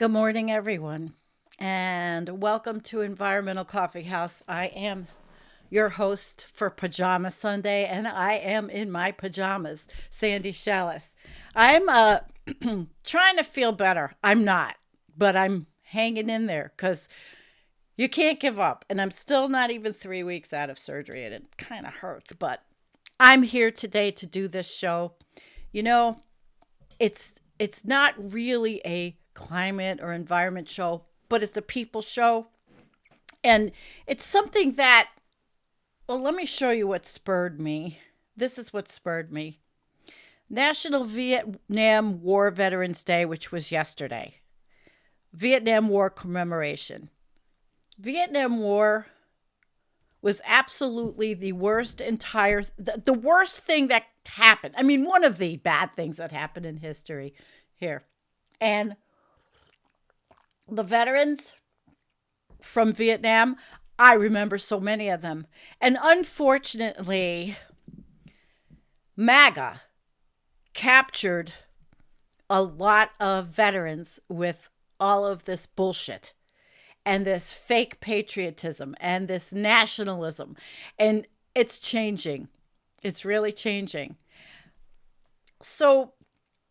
Good morning, everyone, and welcome to Environmental Coffee House. I am your host for Pajama Sunday, and I am in my pajamas, Sandy Shallis. I'm trying to feel better. I'm not, but I'm hanging in there because you can't give up. And I'm still not even 3 weeks out of surgery, and it kind of hurts, but I'm here today to do this show. You know, it's not really a climate or environment show, but it's a people show. And it's something that, well, let me show you what spurred me. This is what spurred me. National Vietnam War Veterans Day, which was yesterday. Vietnam War commemoration. Vietnam War was absolutely the the worst thing that happened. I mean, one of the bad things that happened in history here. And the veterans from Vietnam, I remember so many of them. And unfortunately, MAGA captured a lot of veterans with all of this bullshit and this fake patriotism and this nationalism. And it's changing. It's really changing. So,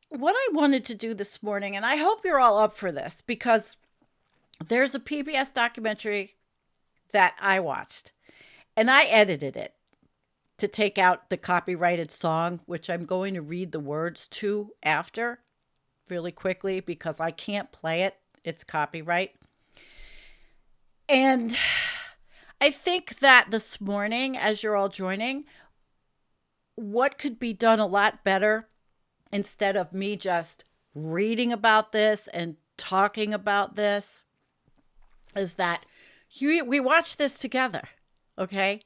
what I wanted to do this morning, and I hope you're all up for this, because there's a PBS documentary that I watched, and I edited it to take out the copyrighted song, which I'm going to read the words to after really quickly because I can't play it. It's copyright. And I think that this morning, as you're all joining, what could be done a lot better instead of me just reading about this and talking about this is that we watch this together, okay?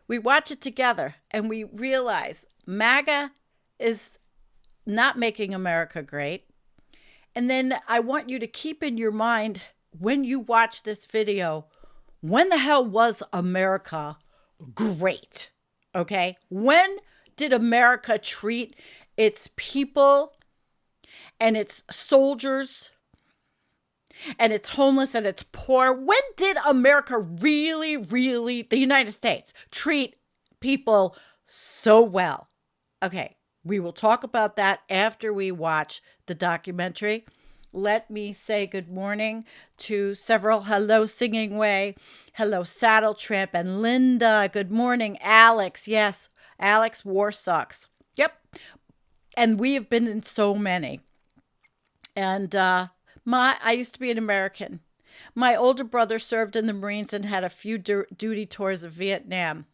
We watch it together and we realize MAGA is not making America great. And then I want you to keep in your mind when you watch this video, when the hell was America great? Okay? When did America treat its people and its soldiers and it's homeless and it's poor? When did America really, the United States, treat people so well? Okay, we will talk about that after we watch the documentary. Let me say good morning to several hello singing way. Hello, Saddle Tramp and Linda. Good morning, Alex. Yes, Alex, war sucks. Yep. And we have been in so many. And I used to be an American. My older brother served in the Marines and had a few duty tours of Vietnam.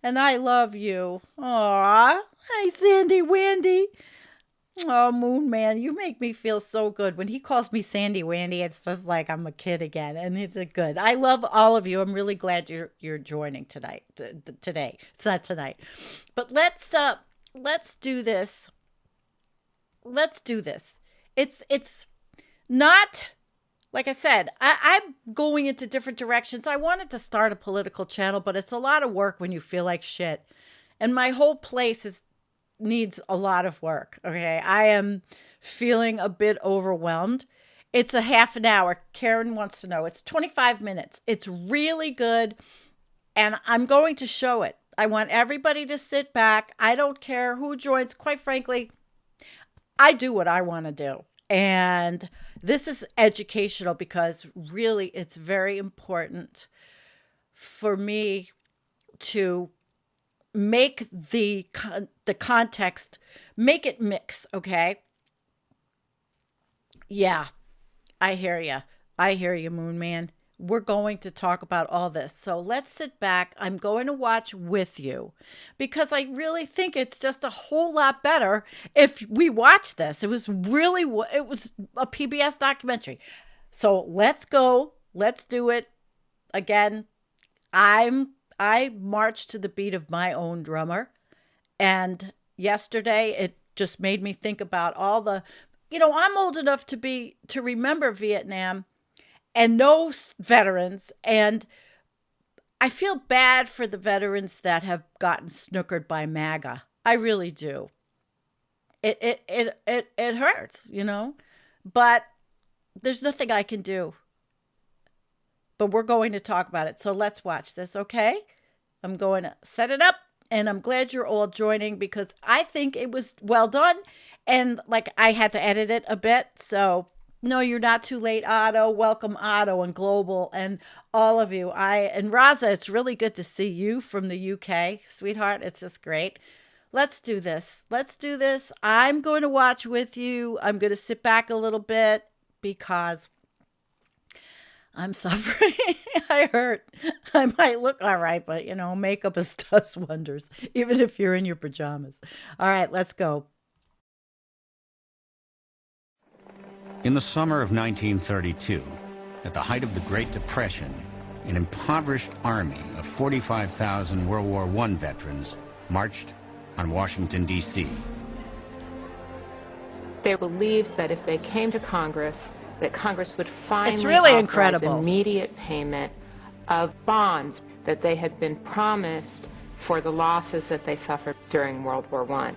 And I love you. Aw, hi, Sandy Wandy. Oh, Moon Man, you make me feel so good. When he calls me Sandy Wandy, it's just like I'm a kid again, and it's a good. I love all of you. I'm really glad you're joining tonight. Today, it's not tonight, but let's do this. Let's do this. It's not, like I said, I'm going into different directions. I wanted to start a political channel, but it's a lot of work when you feel like shit, and my whole place needs a lot of work. Okay. I am feeling a bit overwhelmed. It's a half an hour. Karen wants to know. It's 25 minutes. It's really good. And I'm going to show it. I want everybody to sit back. I don't care who joins. Quite frankly, I do what I want to do. And this is educational because really it's very important for me to make the context, make it mix, okay? Yeah, I hear you. I hear you, Moon Man. We're going to talk about all this. So let's sit back. I'm going to watch with you because I really think it's just a whole lot better if we watch this. It was a PBS documentary. So let's go. Let's do it. Again, I marched to the beat of my own drummer. And yesterday it just made me think about all I'm old enough to remember Vietnam and know veterans. And I feel bad for the veterans that have gotten snookered by MAGA. I really do. It hurts, But there's nothing I can do. But we're going to talk about it. So let's watch this, okay? I'm going to set it up, and I'm glad you're all joining because I think it was well done. And like I had to edit it a bit. So no, you're not too late, Otto. Welcome, Otto and Global and all of you. And Raza, it's really good to see you from the UK, sweetheart. It's just great. Let's do this. Let's do this. I'm going to watch with you. I'm going to sit back a little bit because I'm suffering. I hurt. I might look all right, but makeup does wonders, even if you're in your pajamas. All right, let's go. In the summer of 1932, at the height of the Great Depression, an impoverished army of 45,000 World War I veterans marched on Washington, D.C. They believed that if they came to Congress, that Congress would finally it's really authorize incredible. Immediate payment of bonds that they had been promised for the losses that they suffered during World War I.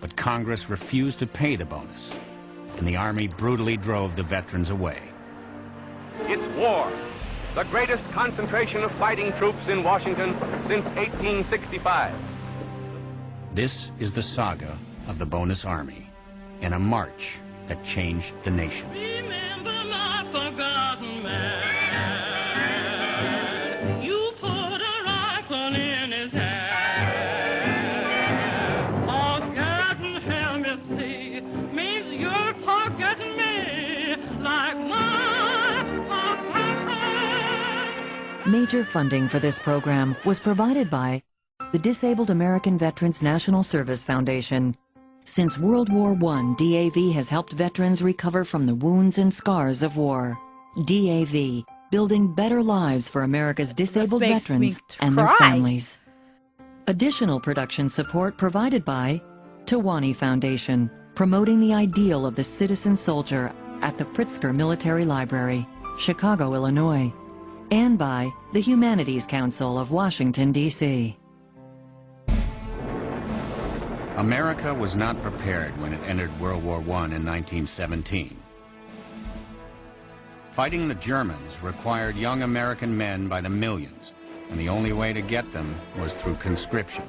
But Congress refused to pay the bonus, and the Army brutally drove the veterans away. It's war, the greatest concentration of fighting troops in Washington since 1865. This is the saga of the Bonus Army, and a march that changed the nation. Remember my forgotten man. You put a rifle in his hand. Forgotten, help me see, means you're forgetting me like my forgotten. Major funding for this program was provided by the Disabled American Veterans National Service Foundation. Since World War I, DAV has helped veterans recover from the wounds and scars of war. DAV, building better lives for America's disabled veterans and their families. Additional production support provided by Tawani Foundation, promoting the ideal of the citizen soldier at the Pritzker Military Library, Chicago, Illinois, and by the Humanities Council of Washington, D.C. America was not prepared when it entered World War I in 1917. Fighting the Germans required young American men by the millions, and the only way to get them was through conscription.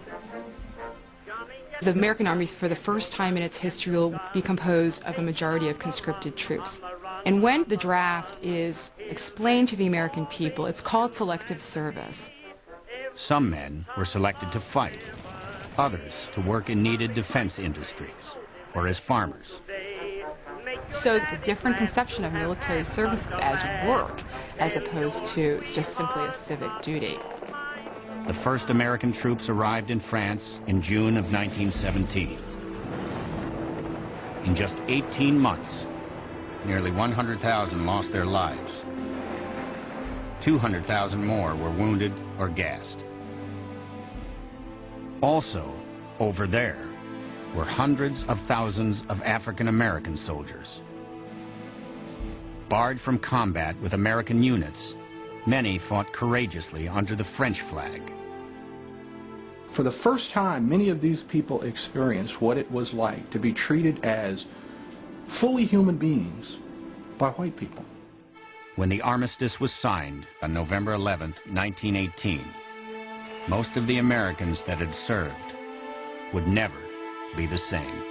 The American Army, for the first time in its history, will be composed of a majority of conscripted troops. And when the draft is explained to the American people, it's called selective service. Some men were selected to fight, others to work in needed defense industries, or as farmers. So it's a different conception of military service as work, as opposed to just simply a civic duty. The first American troops arrived in France in June of 1917. In just 18 months, nearly 100,000 lost their lives. 200,000 more were wounded or gassed. Also, over there, were hundreds of thousands of African American soldiers. Barred from combat with American units, many fought courageously under the French flag. For the first time, many of these people experienced what it was like to be treated as fully human beings by white people. When the armistice was signed on November 11, 1918, most of the Americans that had served would never be the same.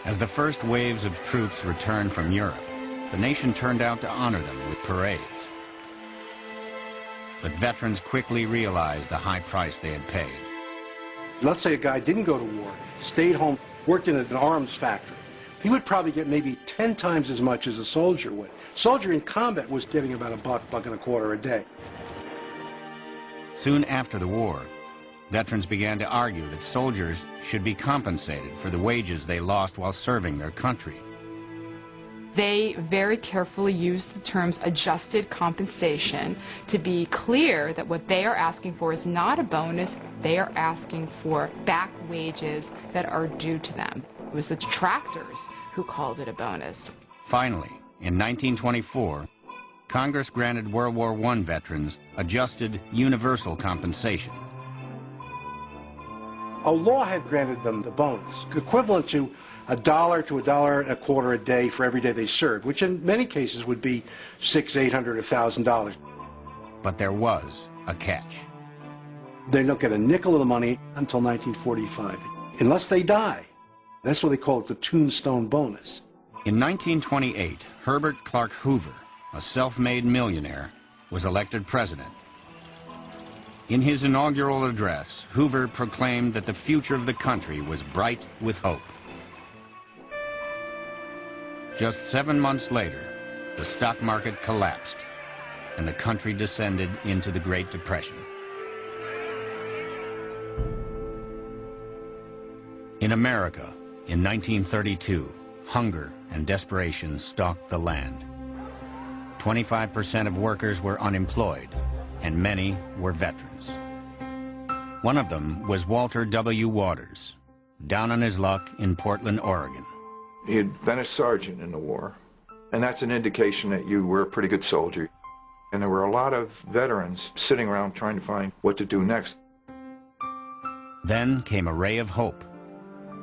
As the first waves of troops returned from Europe, the nation turned out to honor them with parades. But veterans quickly realized the high price they had paid. Let's say a guy didn't go to war, stayed home, worked in an arms factory. He would probably get maybe 10 times as much as a soldier would. Soldier in combat was getting about a buck and a quarter a day. Soon after the war, veterans began to argue that soldiers should be compensated for the wages they lost while serving their country. They very carefully used the terms adjusted compensation to be clear that what they are asking for is not a bonus, they are asking for back wages that are due to them. It was the detractors who called it a bonus. Finally, in 1924, Congress granted World War I veterans adjusted universal compensation. A law had granted them the bonus, equivalent to $1 to $1.25 a day for every day they served, which in many cases would be $600, $800, $1,000. But there was a catch. They don't get a nickel of the money until 1945, unless they die. That's what they call it, the tombstone bonus. In 1928, Herbert Clark Hoover, a self-made millionaire, was elected president. In his inaugural address, Hoover proclaimed that the future of the country was bright with hope. Just 7 months later, the stock market collapsed, and the country descended into the Great Depression. In America, in 1932, hunger and desperation stalked the land. 25% of workers were unemployed, and many were veterans. One of them was Walter W. Waters, down on his luck in Portland, Oregon. He had been a sergeant in the war, and that's an indication that you were a pretty good soldier. And there were a lot of veterans sitting around trying to find what to do next. Then came a ray of hope.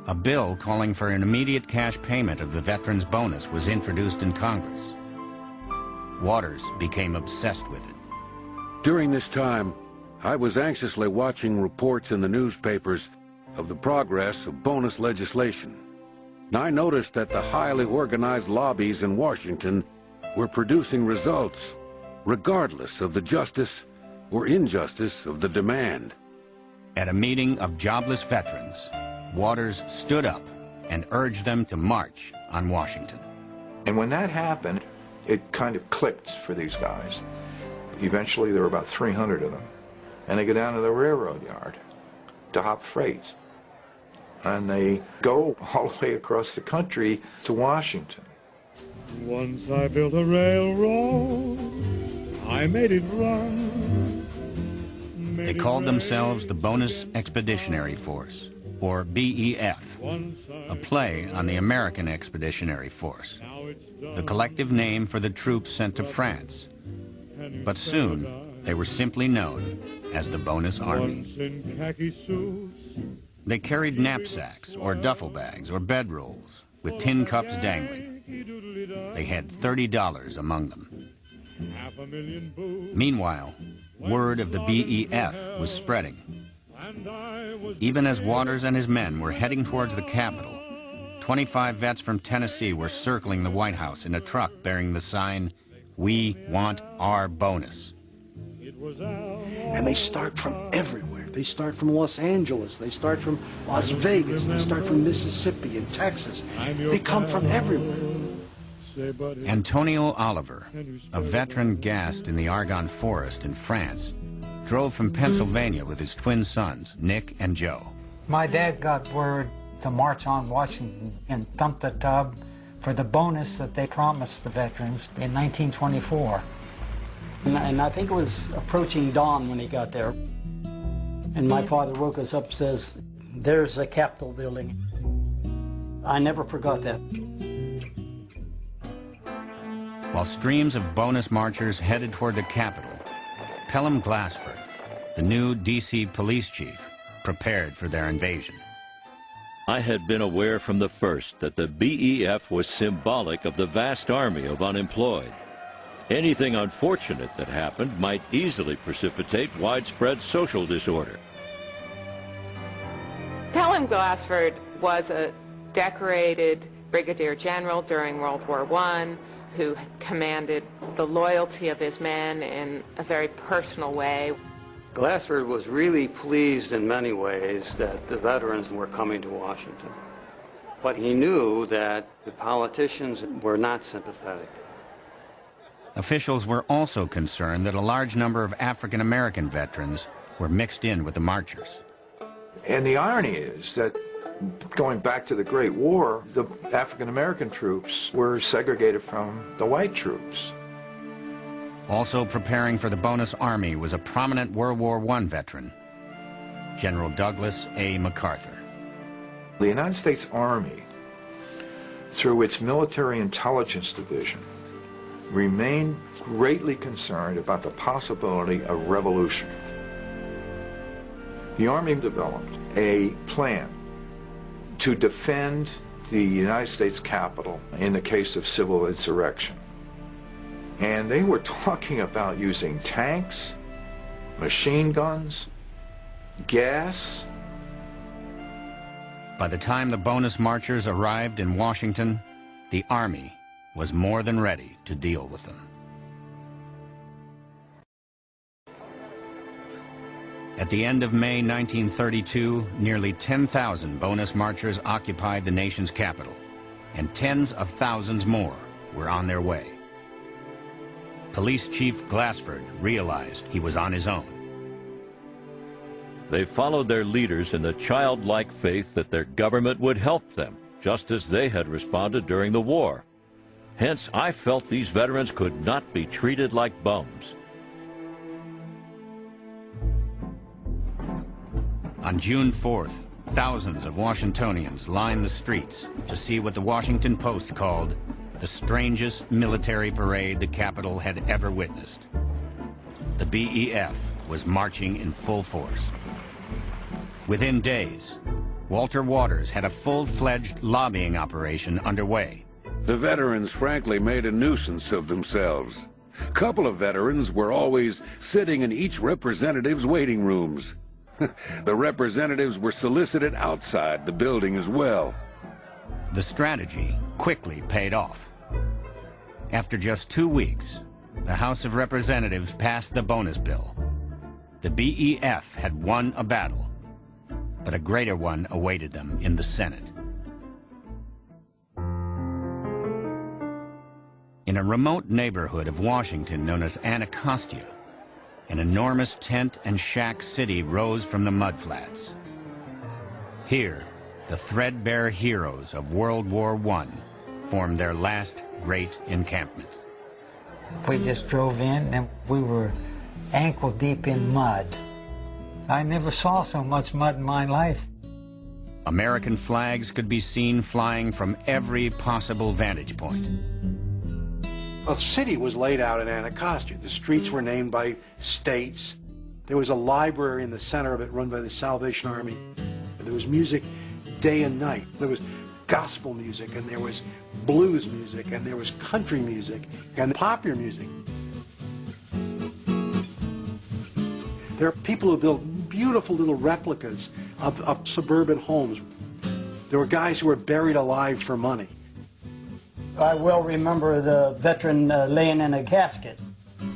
A bill calling for an immediate cash payment of the veterans' bonus was introduced in Congress. Waters became obsessed with it. During this time, I was anxiously watching reports in the newspapers of the progress of bonus legislation. And I noticed that the highly organized lobbies in Washington were producing results, regardless of the justice or injustice of the demand. At a meeting of jobless veterans, Waters stood up and urged them to march on Washington. And when that happened, it kind of clicked for these guys. Eventually, there were about 300 of them. And they go down to the railroad yard to hop freights. And they go all the way across the country to Washington. Once I built a railroad, I made it run. They called themselves the Bonus Expeditionary Force, or BEF, a play on the American Expeditionary Force, the collective name for the troops sent to France. But soon, they were simply known as the Bonus Army. They carried knapsacks, or duffel bags, or bedrolls, with tin cups dangling. They had $30 among them. Meanwhile, word of the BEF was spreading. Even as Waters and his men were heading towards the Capitol, 25 vets from Tennessee were circling the White House in a truck bearing the sign, "We want our bonus." And they start from everywhere. They start from Los Angeles. They start from Las Vegas. They start from Mississippi and Texas. They come from everywhere. Antonio Oliver, a veteran gassed in the Argonne Forest in France, drove from Pennsylvania with his twin sons, Nick and Joe. My dad got word to march on Washington and dump the tub for the bonus that they promised the veterans in 1924. And I think it was approaching dawn when he got there. And my father woke us up and says, "There's a Capitol building." I never forgot that. While streams of bonus marchers headed toward the Capitol, Pelham Glassford, the new D.C. police chief, prepared for their invasion. I had been aware from the first that the BEF was symbolic of the vast army of unemployed. Anything unfortunate that happened might easily precipitate widespread social disorder. Pelham Glassford was a decorated brigadier general during World War I who commanded the loyalty of his men in a very personal way. Glassford was really pleased in many ways that the veterans were coming to Washington. But he knew that the politicians were not sympathetic. Officials were also concerned that a large number of African American veterans were mixed in with the marchers. And the irony is that going back to the Great War, the African American troops were segregated from the white troops. Also preparing for the bonus army was a prominent World War I veteran, General Douglas A. MacArthur. The United States Army, through its Military Intelligence Division, remained greatly concerned about the possibility of revolution. The Army developed a plan to defend the United States Capitol in the case of civil insurrection. And they were talking about using tanks, machine guns, gas. By the time the bonus marchers arrived in Washington, the Army was more than ready to deal with them. At the end of May 1932, nearly 10,000 bonus marchers occupied the nation's capital, and tens of thousands more were on their way. Police Chief Glassford realized he was on his own. They followed their leaders in the childlike faith that their government would help them, just as they had responded during the war. Hence, I felt these veterans could not be treated like bums. On June 4th, thousands of Washingtonians lined the streets to see what the Washington Post called the strangest military parade the Capitol had ever witnessed. The BEF was marching in full force. Within days, Walter Waters had a full-fledged lobbying operation underway. The veterans frankly made a nuisance of themselves. A couple of veterans were always sitting in each representative's waiting rooms. The representatives were solicited outside the building as well. The strategy quickly paid off. After just 2 weeks, the House of Representatives passed the bonus bill. The BEF had won a battle, but a greater one awaited them in the Senate. In a remote neighborhood of Washington known as Anacostia, an enormous tent and shack city rose from the mudflats. Here, the threadbare heroes of World War I formed their last great encampment. We just drove in and we were ankle deep in mud. I never saw so much mud in my life. American flags could be seen flying from every possible vantage point. A city was laid out in Anacostia. The streets were named by states. There was a library in the center of it run by the Salvation Army. There was music day and night. There was gospel music, and there was blues music, and there was country music, and popular music. There are people who built beautiful little replicas of suburban homes. There were guys who were buried alive for money. I well remember the veteran laying in a casket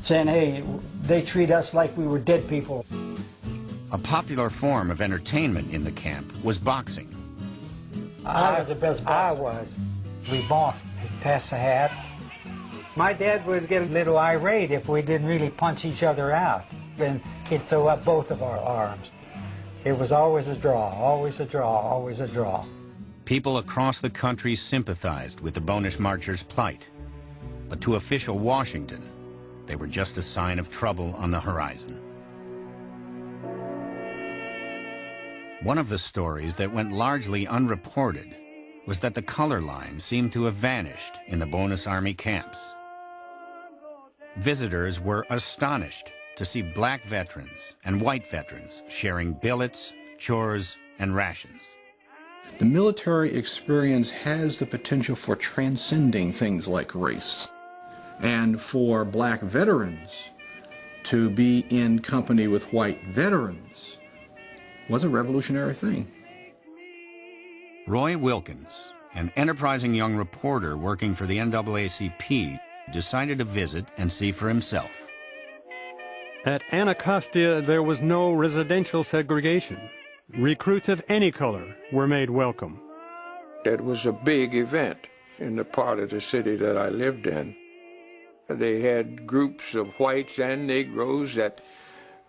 saying, hey, they treat us like we were dead people. A popular form of entertainment in the camp was boxing. I was the best boxer. I was. We boxed. He'd pass the hat. My dad would get a little irate if we didn't really punch each other out. Then he'd throw up both of our arms. It was always a draw, always a draw, always a draw. People across the country sympathized with the bonus marchers' plight. But to official Washington, they were just a sign of trouble on the horizon. One of the stories that went largely unreported was that the color line seemed to have vanished in the bonus army camps. Visitors were astonished to see black veterans and white veterans sharing billets, chores, and rations. The military experience has the potential for transcending things like race. And for black veterans to be in company with white veterans was a revolutionary thing. Roy Wilkins, an enterprising young reporter working for the NAACP, decided to visit and see for himself. At Anacostia, there was no residential segregation. Recruits of any color were made welcome. That was a big event in the part of the city that I lived in. They had groups of whites and Negroes that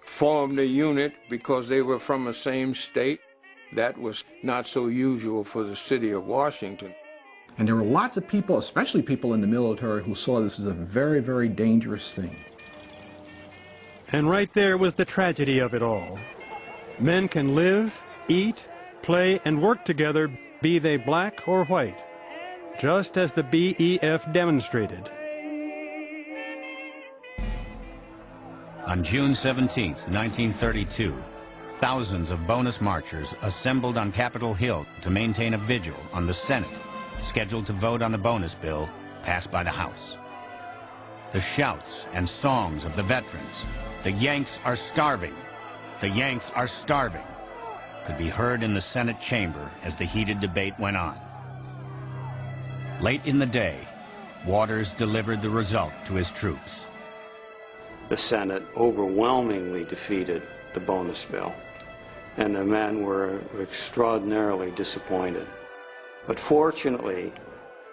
formed a unit because they were from the same state. That was not so usual for the city of Washington. And there were lots of people, especially people in the military, who saw this as a very, very dangerous thing. And right there was the tragedy of it all. Men can live, eat, play, and work together, be they black or white, just as the BEF demonstrated. On June 17, 1932, thousands of bonus marchers assembled on Capitol Hill to maintain a vigil on the Senate scheduled to vote on the bonus bill passed by the House. The shouts and songs of the veterans, "The Yanks are starving! The Yanks are starving!" could be heard in the Senate chamber as the heated debate went on. Late in the day, Waters delivered the result to his troops. The Senate overwhelmingly defeated the bonus bill, and the men were extraordinarily disappointed. But fortunately,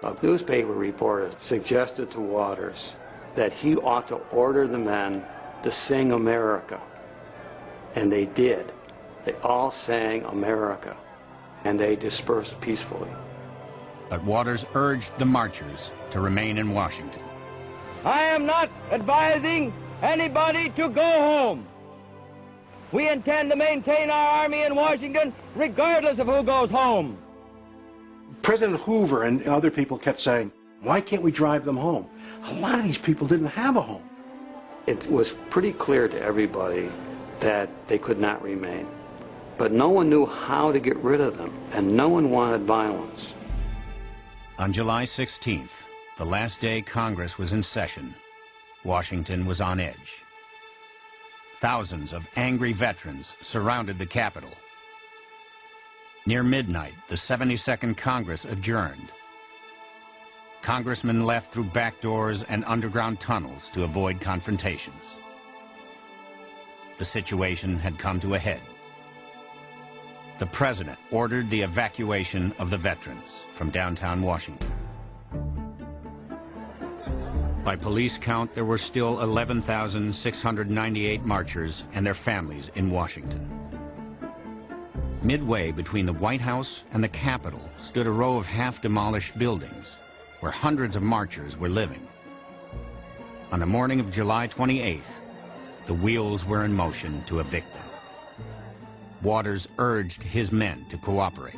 a newspaper reporter suggested to Waters that he ought to order the men to sing America. And they did. They all sang America, and they dispersed peacefully. But Waters urged the marchers to remain in Washington. I am not advising anybody to go home. We intend to maintain our army in Washington regardless of who goes home. President Hoover and other people kept saying, why can't we drive them home? A lot of these people didn't have a home. It was pretty clear to everybody that they could not remain. But no one knew how to get rid of them, and no one wanted violence. On July 16th, the last day Congress was in session, Washington was on edge. Thousands of angry veterans surrounded the Capitol. Near midnight, the 72nd Congress adjourned. Congressmen left through back doors and underground tunnels to avoid confrontations. The situation had come to a head. The president ordered the evacuation of the veterans from downtown Washington. By police count, there were still 11,698 marchers and their families in Washington. Midway between the White House and the Capitol stood a row of half-demolished buildings where hundreds of marchers were living. On the morning of July 28th, the wheels were in motion to evict them. Waters urged his men to cooperate.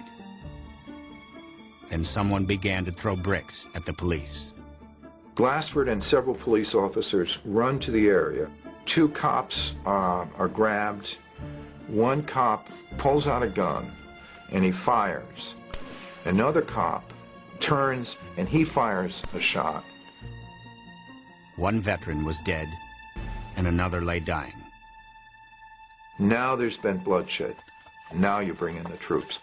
Then someone began to throw bricks at the police. Glassford and several police officers run to the area. Two cops are grabbed. One cop pulls out a gun and he fires. Another cop turns and he fires a shot. One veteran was dead and another lay dying. Now there's been bloodshed. Now you bring in the troops.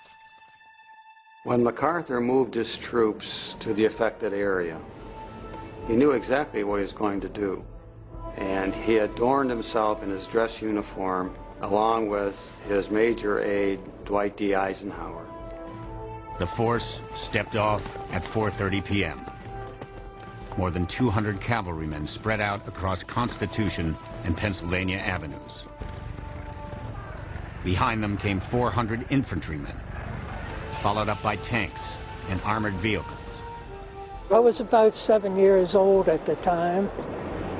When MacArthur moved his troops to the affected area, he knew exactly what he was going to do. And he adorned himself in his dress uniform along with his major aide, Dwight D. Eisenhower. The force stepped off at 4:30 p.m. More than 200 cavalrymen spread out across Constitution and Pennsylvania avenues. Behind them came 400 infantrymen, followed up by tanks and armored vehicles. I was about 7 years old at the time,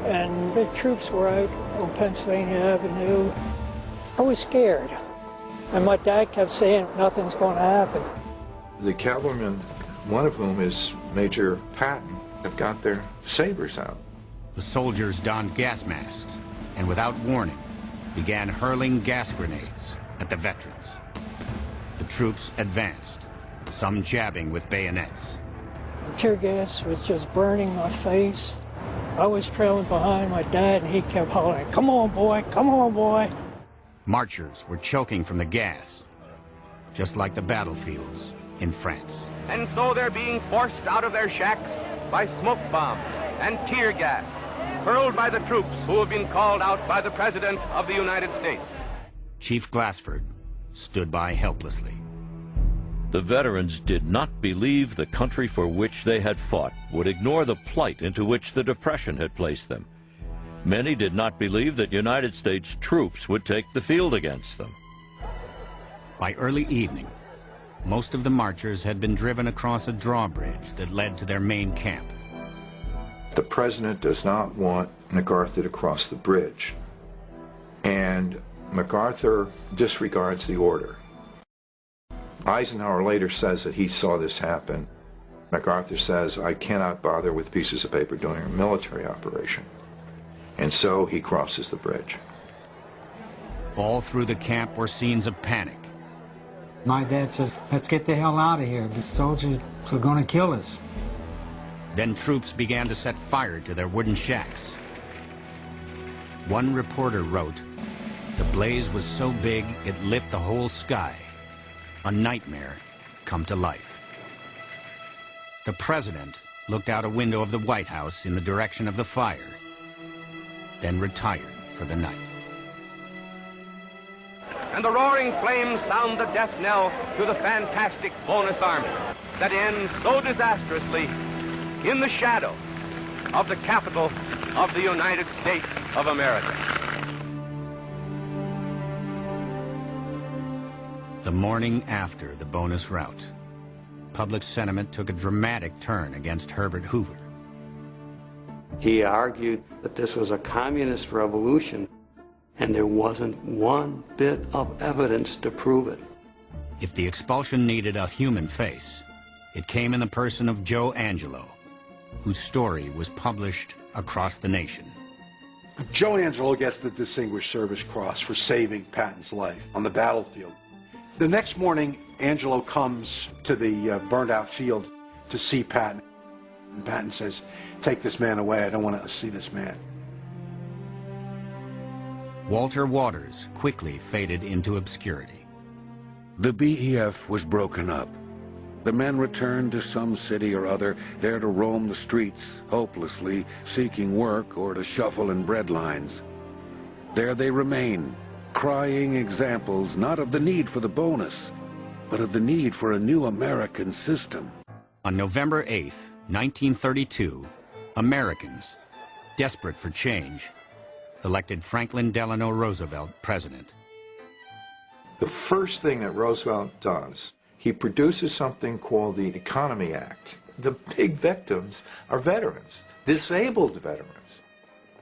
and the troops were out on Pennsylvania Avenue. I was scared, and my dad kept saying, nothing's going to happen. The cavalrymen, one of whom is Major Patton, have got their sabers out. The soldiers donned gas masks and without warning began hurling gas grenades at the veterans. The troops advanced, some jabbing with bayonets. Tear gas was just burning my face. I was trailing behind my dad, and he kept hollering, "Come on, boy, come on, boy." Marchers were choking from the gas, just like the battlefields in France. And so they're being forced out of their shacks by smoke bombs and tear gas, hurled by the troops who have been called out by the President of the United States. Chief Glassford stood by helplessly. The veterans did not believe the country for which they had fought would ignore the plight into which the Depression had placed them. Many did not believe that United States troops would take the field against them. By early evening, most of the marchers had been driven across a drawbridge that led to their main camp. The president does not want MacArthur to cross the bridge, and MacArthur disregards the order. Eisenhower later says that he saw this happen. MacArthur says, "I cannot bother with pieces of paper during a military operation." And so he crosses the bridge. All through the camp were scenes of panic. My dad says, let's get the hell out of here. The soldiers are going to kill us. Then troops began to set fire to their wooden shacks. One reporter wrote, "The blaze was so big it lit the whole sky. A nightmare come to life." The president looked out a window of the White House in the direction of the fire, then retired for the night. And the roaring flames sound the death knell to the fantastic bonus army that ends so disastrously in the shadow of the capital of the United States of America. The morning after the bonus rout, public sentiment took a dramatic turn against Herbert Hoover. He argued that this was a communist revolution, and there wasn't one bit of evidence to prove it. If the expulsion needed a human face, it came in the person of Joe Angelo, whose story was published across the nation. Joe Angelo gets the Distinguished Service Cross for saving Patton's life on the battlefield. The next morning, Angelo comes to the burned-out field to see Patton. And Patton says, "Take this man away. I don't want to see this man." Walter Waters quickly faded into obscurity. The BEF was broken up. The men returned to some city or other, there to roam the streets, hopelessly seeking work or to shuffle in bread lines. There they remain, crying examples not of the need for the bonus, but of the need for a new American system. On November 8th, 1932, Americans, desperate for change, elected Franklin Delano Roosevelt president. The first thing that Roosevelt does, he produces something called the Economy Act. The big victims are veterans, disabled veterans.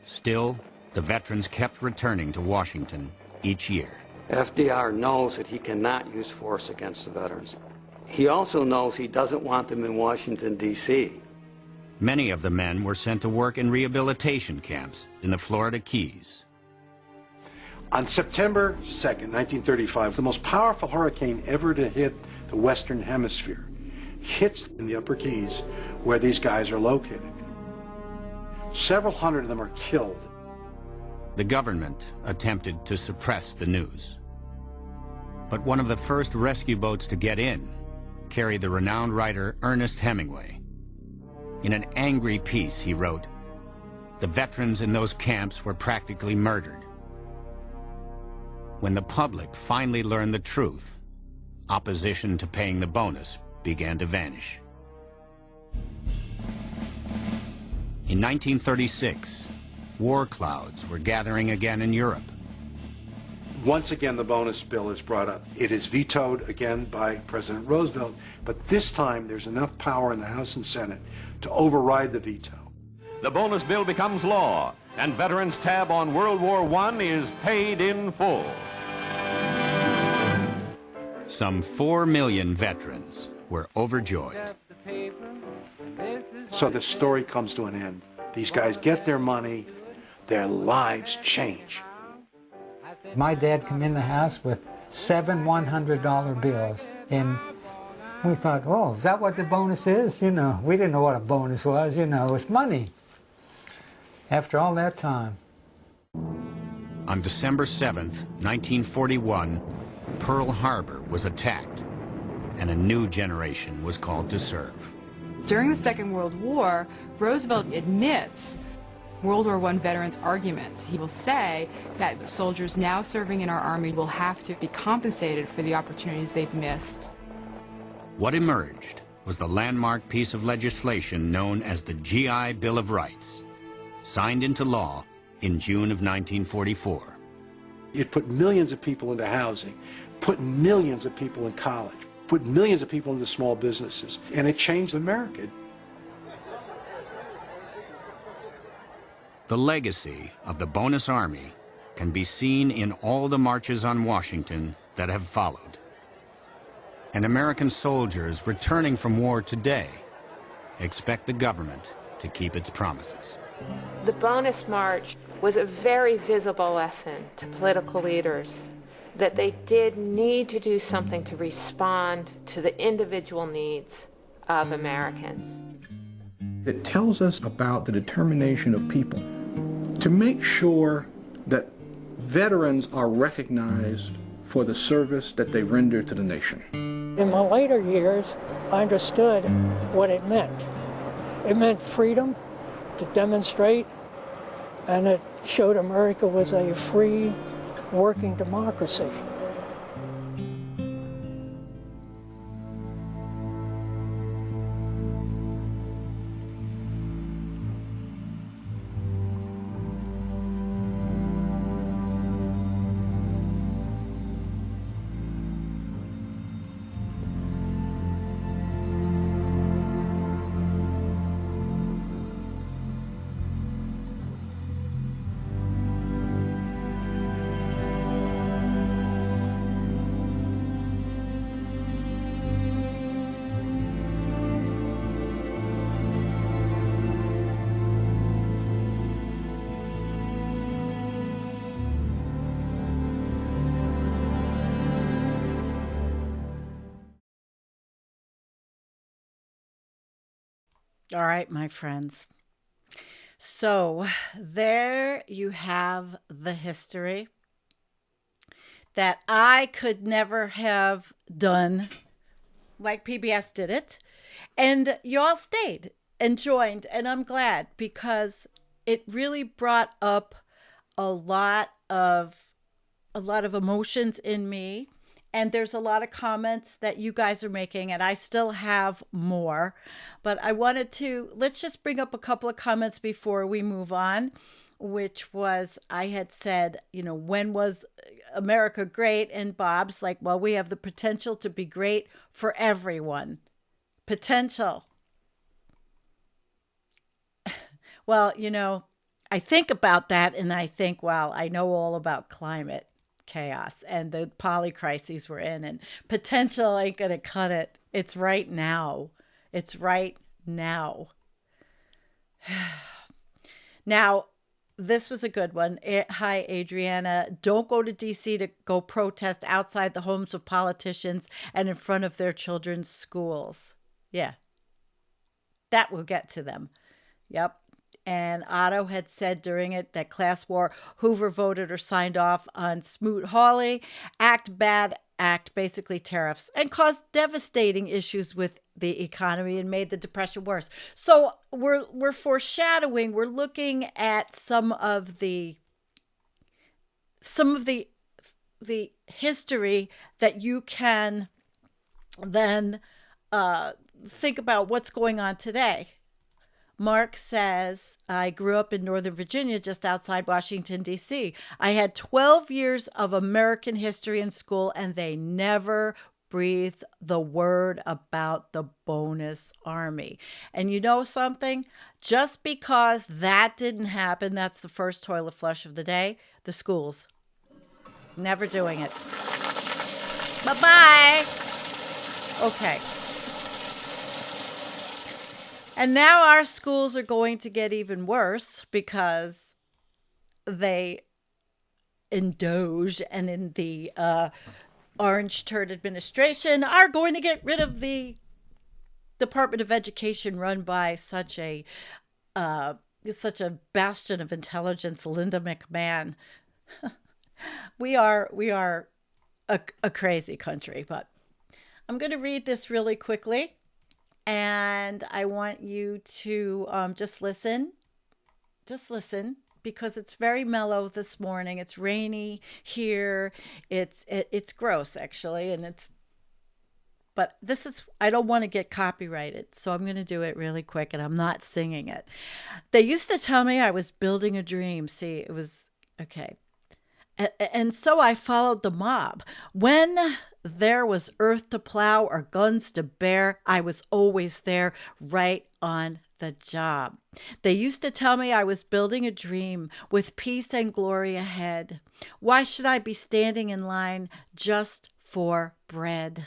Still, the veterans kept returning to Washington each year. FDR knows that he cannot use force against the veterans. He also knows he doesn't want them in Washington, D.C. Many of the men were sent to work in rehabilitation camps in the Florida Keys. On September 2nd, 1935, the most powerful hurricane ever to hit the Western Hemisphere hits in the Upper Keys where these guys are located. Several hundred of them are killed. The government attempted to suppress the news. But one of the first rescue boats to get in carried the renowned writer Ernest Hemingway. In an angry piece, he wrote, "The veterans in those camps were practically murdered." When the public finally learned the truth, opposition to paying the bonus began to vanish. In 1936, war clouds were gathering again in Europe. Once again, the bonus bill is brought up. It is vetoed again by President Roosevelt, but this time there's enough power in the House and Senate to override the veto. The bonus bill becomes law, and veterans' tab on World War I is paid in full. Some 4 million veterans were overjoyed. So the story comes to an end. These guys get their money, their lives change. My dad come in the house with 7 $100 bills, and we thought, oh, is that what the bonus is? You know, we didn't know what a bonus was, you know, it's money. After all that time. On December 7th, 1941, Pearl Harbor was attacked, and a new generation was called to serve. During the Second World War, Roosevelt admits World War I veterans' arguments. He will say that soldiers now serving in our army will have to be compensated for the opportunities they've missed. What emerged was the landmark piece of legislation known as the GI Bill of Rights, signed into law in June of 1944. It put millions of people into housing, put millions of people in college, put millions of people into small businesses, and it changed America. The legacy of the Bonus Army can be seen in all the marches on Washington that have followed. And American soldiers returning from war today expect the government to keep its promises. The bonus march was a very visible lesson to political leaders that they did need to do something to respond to the individual needs of Americans. It tells us about the determination of people to make sure that veterans are recognized for the service that they render to the nation. In my later years, I understood what it meant. It meant freedom to demonstrate, and it showed America was a free, working democracy. All right, my friends. So there you have the history that I could never have done like PBS did it. And y'all stayed and joined, and I'm glad, because it really brought up a lot of emotions in me. And there's a lot of comments that you guys are making, and I still have more. But I wanted to, let's just bring up a couple of comments before we move on, which was, I had said, when was America great? And Bob's like, well, we have the potential to be great for everyone. Potential. Well, I think about that and I think, well, I know all about climate chaos and the polycrises we're in, and potential ain't gonna cut it. It's right now. It's right now. Now, this was a good one. Hi, Adriana. Don't go to DC to go protest outside the homes of politicians and in front of their children's schools. Yeah. That will get to them. Yep. And Otto had said during it that class war, Hoover voted or signed off on Smoot-Hawley, bad act, basically tariffs, and caused devastating issues with the economy and made the Depression worse. So we're foreshadowing, we're looking at some of the history that you can then think about what's going on today. Mark says, I grew up in Northern Virginia, just outside Washington, D.C. I had 12 years of American history in school, and they never breathed the word about the bonus army. And you know something? Just because that didn't happen, that's the first toilet flush of the day, the schools. Never doing it. Bye-bye. Okay. And now our schools are going to get even worse because they, in Doge and in the orange turd administration, are going to get rid of the Department of Education run by such a bastion of intelligence, Linda McMahon. We are a crazy country, but I'm going to read this really quickly. And I want you to just listen, because it's very mellow this morning. It's rainy here. It's gross, actually, but this is, I don't want to get copyrighted, so I'm going to do it really quick, and I'm not singing it. They used to tell me I was building a dream. See, it was, okay. And so I followed the mob. When there was earth to plow or guns to bear, I was always there, right on the job. They used to tell me I was building a dream with peace and glory ahead. Why should I be standing in line just for bread?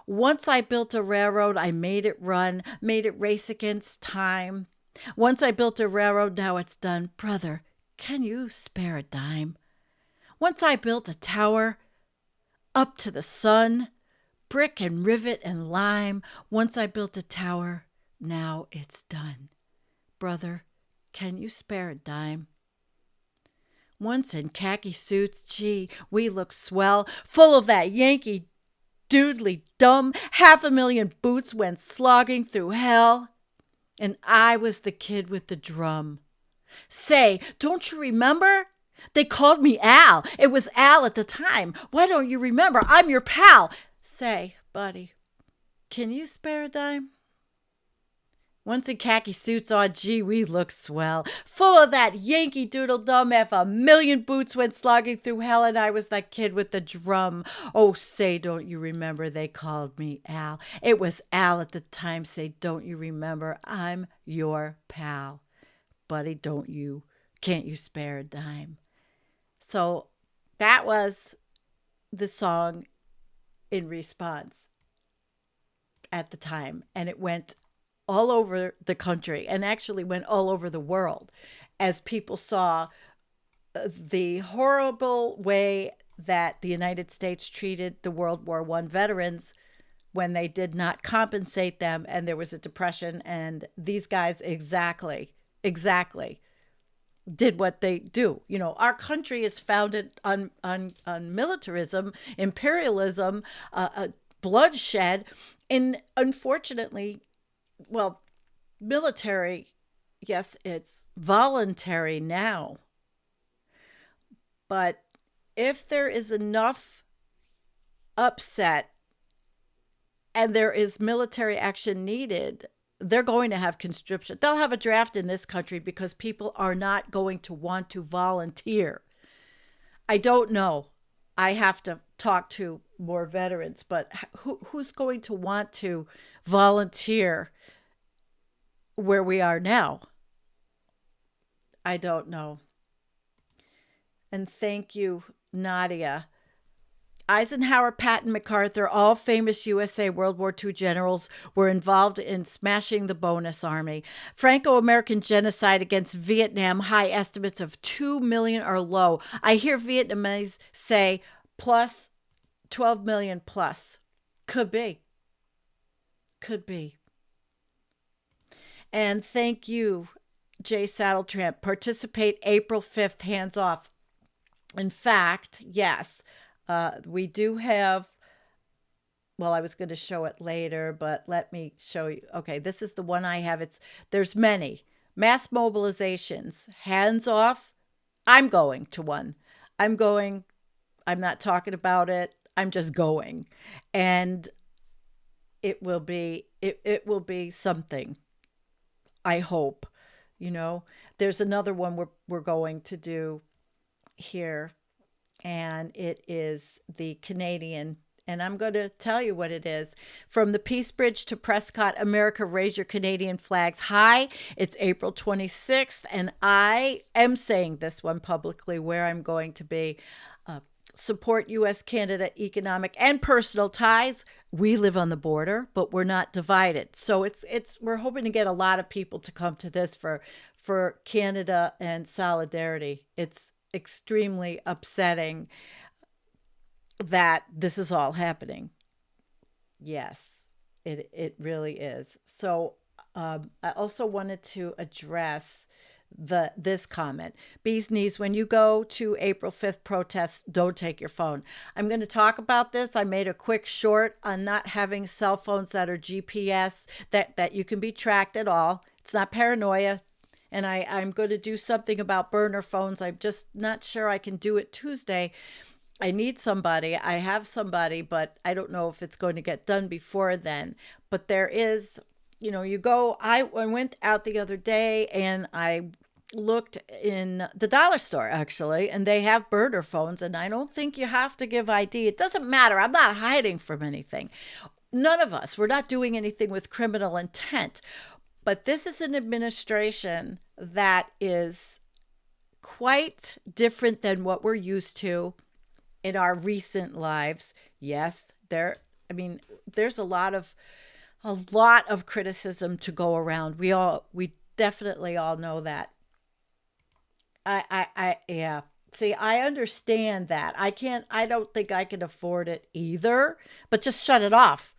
Once I built a railroad, I made it run, made it race against time. Once I built a railroad, now it's done. Brother, can you spare a dime? Once I built a tower, up to the sun, brick and rivet and lime. Once I built a tower, now it's done. Brother, can you spare a dime? Once in khaki suits, gee, we look swell, full of that Yankee doodly dumb. 500,000 boots went slogging through hell, and I was the kid with the drum. Say, don't you remember? They called me Al. It was Al at the time. Why don't you remember? I'm your pal. Say, buddy, can you spare a dime? Once in khaki suits, oh gee, we look swell. Full of that Yankee Doodle Dum. 500,000 boots went slogging through hell, and I was that kid with the drum. Oh, say, don't you remember? They called me Al. It was Al at the time. Say, don't you remember? I'm your pal. Buddy, can't you spare a dime? So that was the song in response at the time, and it went all over the country and actually went all over the world as people saw the horrible way that the United States treated the World War I veterans when they did not compensate them, and there was a depression, and these guys exactly did what they do. You know, our country is founded on militarism, imperialism, bloodshed, and unfortunately, well, military, yes, it's voluntary now. But if there is enough upset and there is military action needed, they're going to have conscription. They'll have a draft in this country because people are not going to want to volunteer. I don't know. I have to talk to more veterans, but who's going to want to volunteer where we are now? I don't know. And thank you, Nadia. Eisenhower, Patton, MacArthur, all famous USA World War II generals, were involved in smashing the bonus army. Franco-American genocide against Vietnam, high estimates of 2 million are low. I hear Vietnamese say plus 12 million plus. Could be. And thank you, Jay Saddletramp. Participate April 5th, hands off. In fact, yes, we do have, well, I was going to show it later, but let me show you. Okay, this is the one I have. There's many. Mass mobilizations, hands off. I'm going to one. I'm not talking about it. I'm just going. And it will be something. I hope. You know, there's another one we're going to do here, and it is the Canadian, and I'm going to tell you what it is. From the Peace Bridge to Prescott, America, raise your Canadian flags high. It's April 26th, and I am saying this one publicly where I'm going to be. Support U.S.-Canada economic and personal ties. We live on the border, but we're not divided. So we're hoping to get a lot of people to come to this for Canada and solidarity. It's extremely upsetting that this is all happening. Yes, it really is. So I also wanted to address this comment. Bee's knees, when you go to April 5th protests, don't take your phone. I'm going to talk about this. I made a quick short on not having cell phones that are GPS, that you can be tracked at all. It's not paranoia. And I'm going to do something about burner phones. I'm just not sure I can do it Tuesday. I need somebody. I have somebody, but I don't know if it's going to get done before then. But there is, you know, you go, I went out the other day and I looked in the dollar store actually, and they have burner phones, and I don't think you have to give ID. It doesn't matter. I'm not hiding from anything. None of us. We're not doing anything with criminal intent. But this is an administration that is quite different than what we're used to in our recent lives. Yes, there's a lot of criticism to go around. We definitely all know that. Yeah. See, I understand that. I don't think I can afford it either, but just shut it off.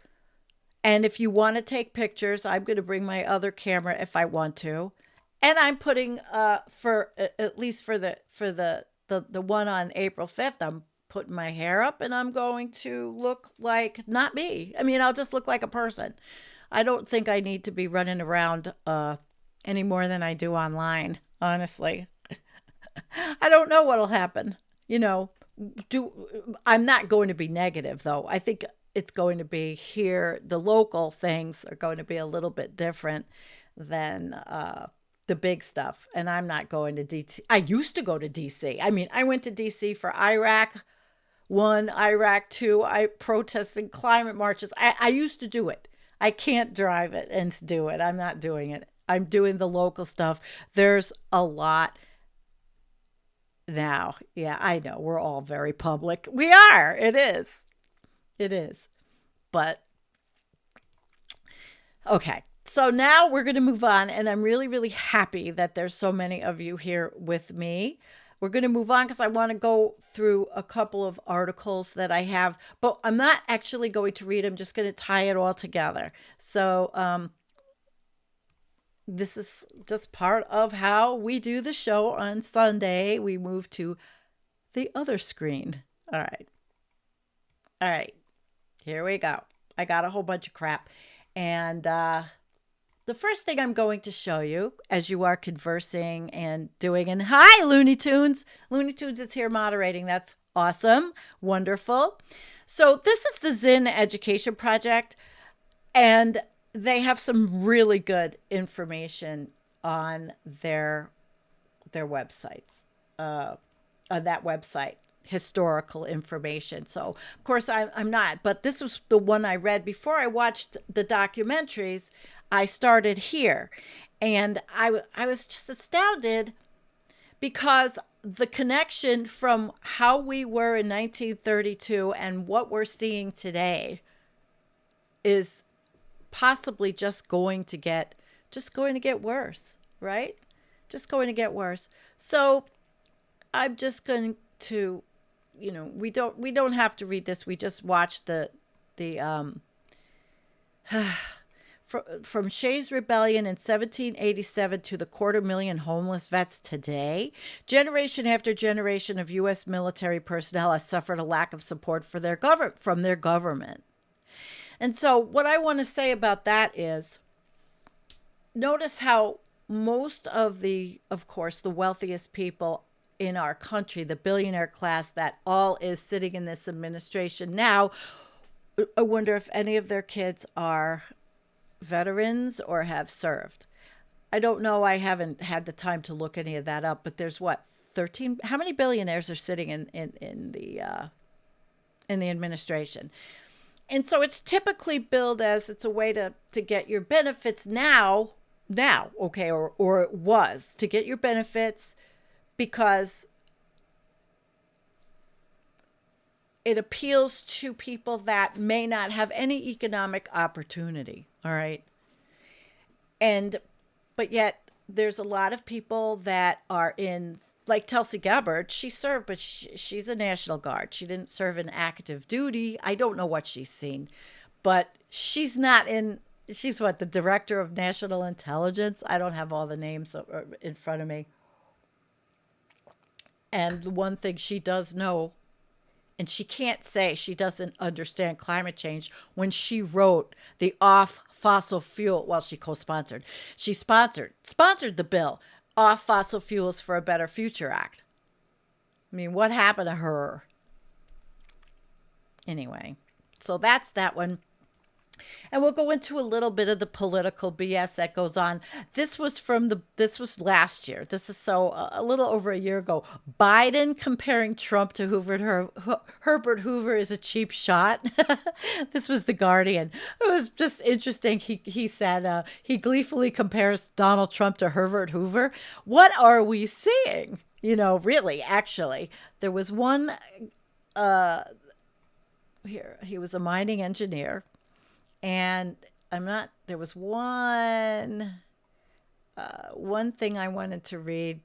And if you want to take pictures, I'm going to bring my other camera if I want to. And I'm putting for at least for the one on April 5th, I'm putting my hair up and I'm going to look like not me. I mean, I'll just look like a person. I don't think I need to be running around any more than I do online, honestly. I don't know what'll happen. I'm not going to be negative though. I think it's going to be here. The local things are going to be a little bit different than the big stuff. And I'm not going to DC. I used to go to DC. I mean, I went to DC for Iraq 1, Iraq 2. I protested climate marches. I used to do it. I can't drive it and do it. I'm not doing it. I'm doing the local stuff. There's a lot now. Yeah, I know. We're all very public. We are. It is. It is. But, okay. So now we're going to move on. And I'm really, really happy that there's so many of you here with me. We're going to move on because I want to go through a couple of articles that I have. But I'm not actually going to read. I'm just going to tie it all together. So, this is just part of how we do the show on Sunday. We move to the other screen. All right. All right. Here we go. I got a whole bunch of crap. And the first thing I'm going to show you as you are conversing and doing, and hi, Looney Tunes. Looney Tunes is here moderating. That's awesome. Wonderful. So this is the Zinn Education Project. And they have some really good information on their websites, on that website, historical information. So, of course, I'm not, but this was the one I read before I watched the documentaries. I started here, and I was just astounded because the connection from how we were in 1932 and what we're seeing today is possibly just going to get worse, right? Just going to get worse. So I'm just going to, we don't have to read this. We just watched the from Shays' Rebellion in 1787 to the 250,000 homeless vets today, generation after generation of U.S. military personnel has suffered a lack of support from their government. And so what I want to say about that is, notice how most of course, the wealthiest people in our country, the billionaire class that all is sitting in this administration now, I wonder if any of their kids are veterans or have served. I don't know. I haven't had the time to look any of that up, but there's 13, how many billionaires are sitting in the administration? And so it's typically billed as it's a way to get your benefits now, okay, or it was to get your benefits because it appeals to people that may not have any economic opportunity, all right? But yet there's a lot of people that are in, like Tulsi Gabbard, she served, but she's a National Guard. She didn't serve in active duty. I don't know what she's seen, but she's not in, she's what, the Director of National Intelligence? I don't have all the names in front of me. And the one thing she does know, and she can't say she doesn't understand climate change when she wrote the Off Fossil Fuel, well, she co-sponsored. She sponsored the bill, Off Fossil Fuels for a Better Future Act. I mean, what happened to her? Anyway, so that's that one. And we'll go into a little bit of the political BS that goes on. This was last year. This is a little over a year ago. Biden comparing Trump to Hoover. Herbert Hoover is a cheap shot. This was The Guardian. It was just interesting. He said he gleefully compares Donald Trump to Herbert Hoover. What are we seeing? Really, actually, there was one here. He was a mining engineer. And there was one thing I wanted to read.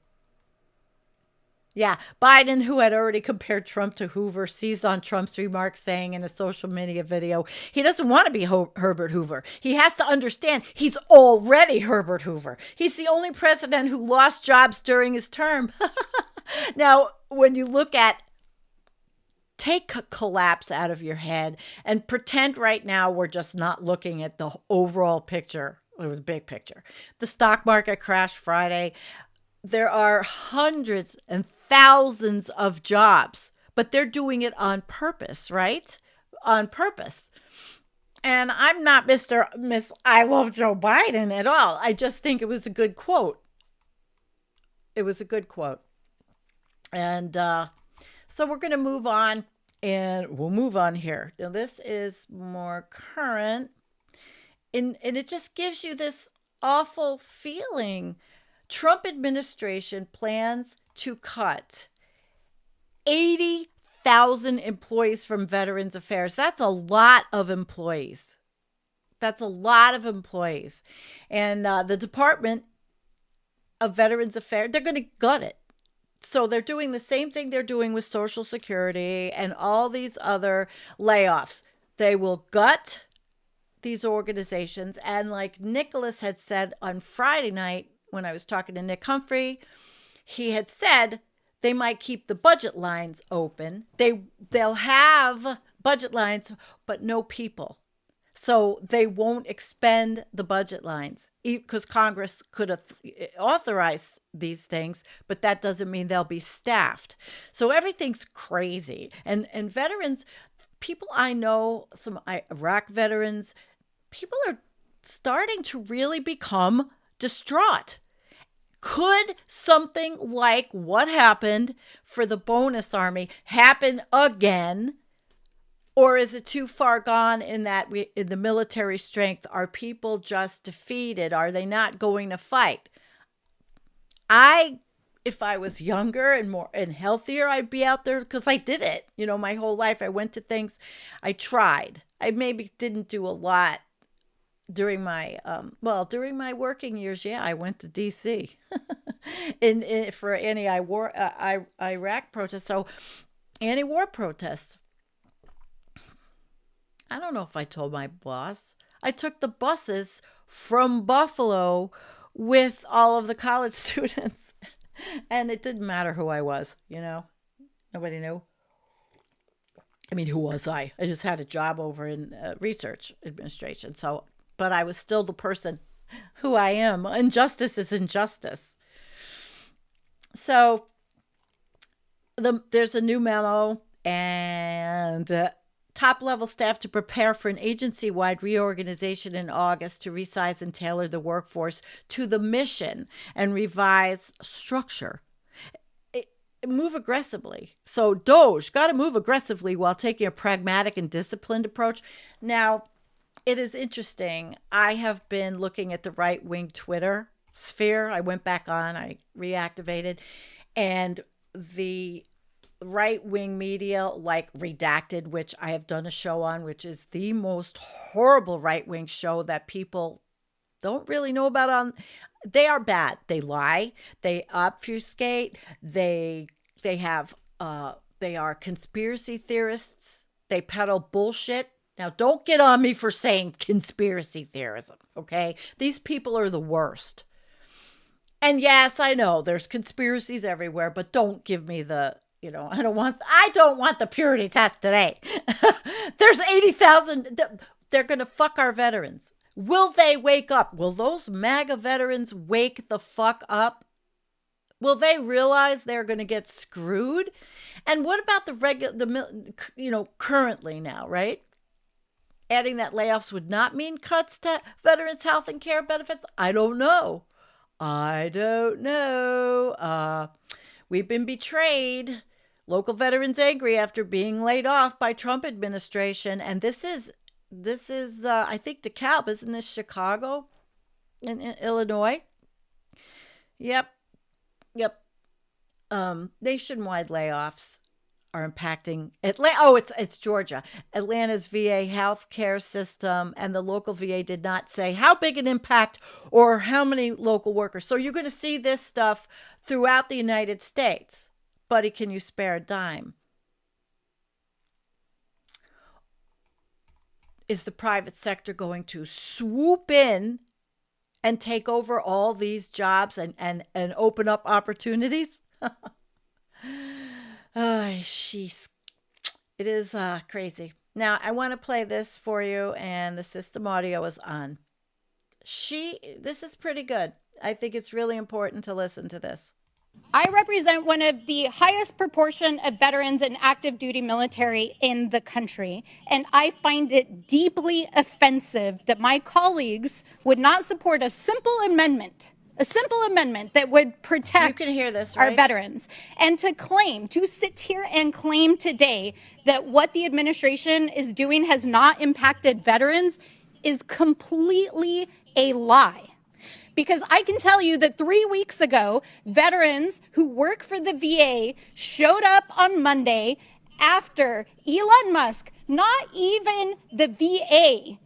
Yeah, Biden, who had already compared Trump to Hoover, seized on Trump's remarks, saying in a social media video, he doesn't want to be Herbert Hoover. He has to understand he's already Herbert Hoover. He's the only president who lost jobs during his term. Now, when you look at, take collapse out of your head and pretend right now we're just not looking at the overall picture, or the big picture. The stock market crashed Friday. There are hundreds and thousands of jobs, but they're doing it on purpose, right? On purpose. And I'm not Miss I love Joe Biden at all. I just think it was a good quote. It was a good quote. And so we're going to move on, and we'll move on here. Now, this is more current, and it just gives you this awful feeling. Trump administration plans to cut 80,000 employees from Veterans Affairs. That's a lot of employees. That's a lot of employees. And the Department of Veterans Affairs, they're going to gut it. So they're doing the same thing they're doing with Social Security and all these other layoffs. They will gut these organizations. And like Nicholas had said on Friday night, when I was talking to Nick Humphrey, he had said they might keep the budget lines open. They'll have budget lines, but no people. So they won't expend the budget lines because Congress could authorize these things, but that doesn't mean they'll be staffed. So everything's crazy. And veterans, people I know, some Iraq veterans, people are starting to really become distraught. Could something like what happened for the bonus army happen again? Or is it too far gone in that in the military strength, are people just defeated? Are they not going to fight? If I was younger and more and healthier, I'd be out there because I did it. You know, my whole life I went to things. I tried. I maybe didn't do a lot during my working years. Yeah, I went to DC for Iraq protests. So anti-war protests. I don't know if I told my boss. I took the buses from Buffalo with all of the college students, and it didn't matter who I was. You know, nobody knew. I mean, who was I? I just had a job over in research administration. So. But I was still the person who I am. Injustice is injustice. So there's a new memo, and top-level staff to prepare for an agency-wide reorganization in August to resize and tailor the workforce to the mission and revise structure. Move aggressively. So DOJ got to move aggressively while taking a pragmatic and disciplined approach. Now, it is interesting. I have been looking at the right-wing Twitter sphere. I went back on, I reactivated, and the right-wing media like Redacted, which I have done a show on, which is the most horrible right-wing show that people don't really know about. They are bad. They lie. They obfuscate. They are conspiracy theorists. They peddle bullshit. Now, don't get on me for saying conspiracy theorism, okay? These people are the worst. And yes, I know there's conspiracies everywhere, but don't give me the, I don't want the purity test today. There's 80,000. They're going to fuck our veterans. Will they wake up? Will those MAGA veterans wake the fuck up? Will they realize they're going to get screwed? And what about currently now, right? Adding that layoffs would not mean cuts to veterans' health and care benefits? I don't know. We've been betrayed. Local veterans angry after being laid off by Trump administration. And this is I think DeKalb. Isn't this Chicago in Illinois? Yep. Nationwide layoffs are impacting Atlanta. Oh, it's Georgia. Atlanta's VA healthcare system, and the local VA did not say how big an impact or how many local workers. So you're going to see this stuff throughout the United States. buddy, can you spare a dime? Is the private sector going to swoop in and take over all these jobs and open up opportunities? Oh, sheesh. It is crazy. Now, I want to play this for you, and the system audio is on. This is pretty good. I think it's really important to listen to this. I represent one of the highest proportion of veterans in active duty military in the country, and I find it deeply offensive that my colleagues would not support a simple amendment that would protect you can hear this, right? Our veterans. And to sit here and claim today that what the administration is doing has not impacted veterans is completely a lie. Because I can tell you that 3 weeks ago, veterans who work for the VA showed up on Monday after Elon Musk, not even the VA,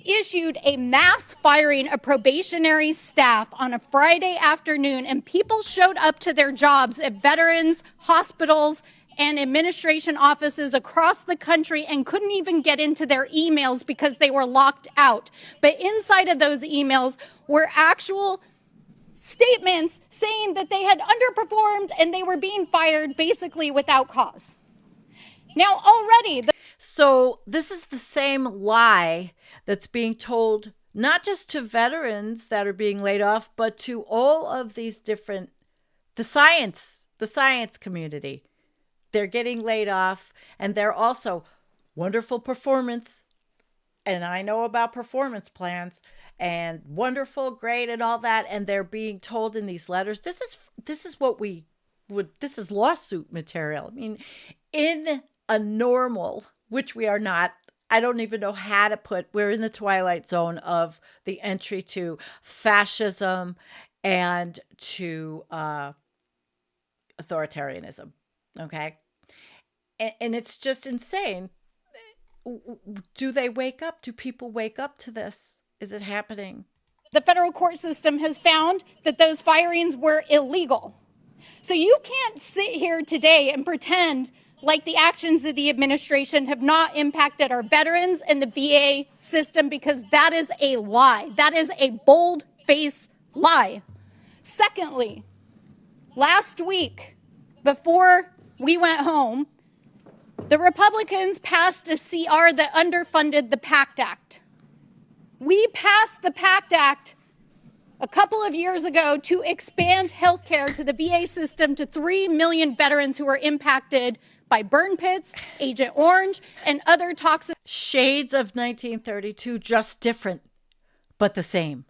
issued a mass firing of probationary staff on a Friday afternoon, and people showed up to their jobs at veterans, hospitals, and administration offices across the country and couldn't even get into their emails because they were locked out. But inside of those emails were actual statements saying that they had underperformed and they were being fired basically without cause. Now already... So this is the same lie that's being told not just to veterans that are being laid off, but to all of these different, the science community. They're getting laid off, and they're also wonderful performance. And I know about performance plans and wonderful, great, and all that. And they're being told in these letters, this is what we would, this is lawsuit material. I mean, in a normal, which we are not, I don't even know how to put, we're in the twilight zone of the entry to fascism and to authoritarianism. Okay. And it's just insane. Do they wake up? Do people wake up to this? Is it happening? The federal court system has found that those firings were illegal. So you can't sit here today and pretend like the actions of the administration have not impacted our veterans and the VA system, because that is a lie. That is a bold-faced lie. Secondly, last week, before we went home, the Republicans passed a CR that underfunded the PACT Act. We passed the PACT Act a couple of years ago to expand health care to the VA system to 3 million veterans who are impacted by burn pits, Agent Orange, and other toxic... Shades of 1932, just different, but the same.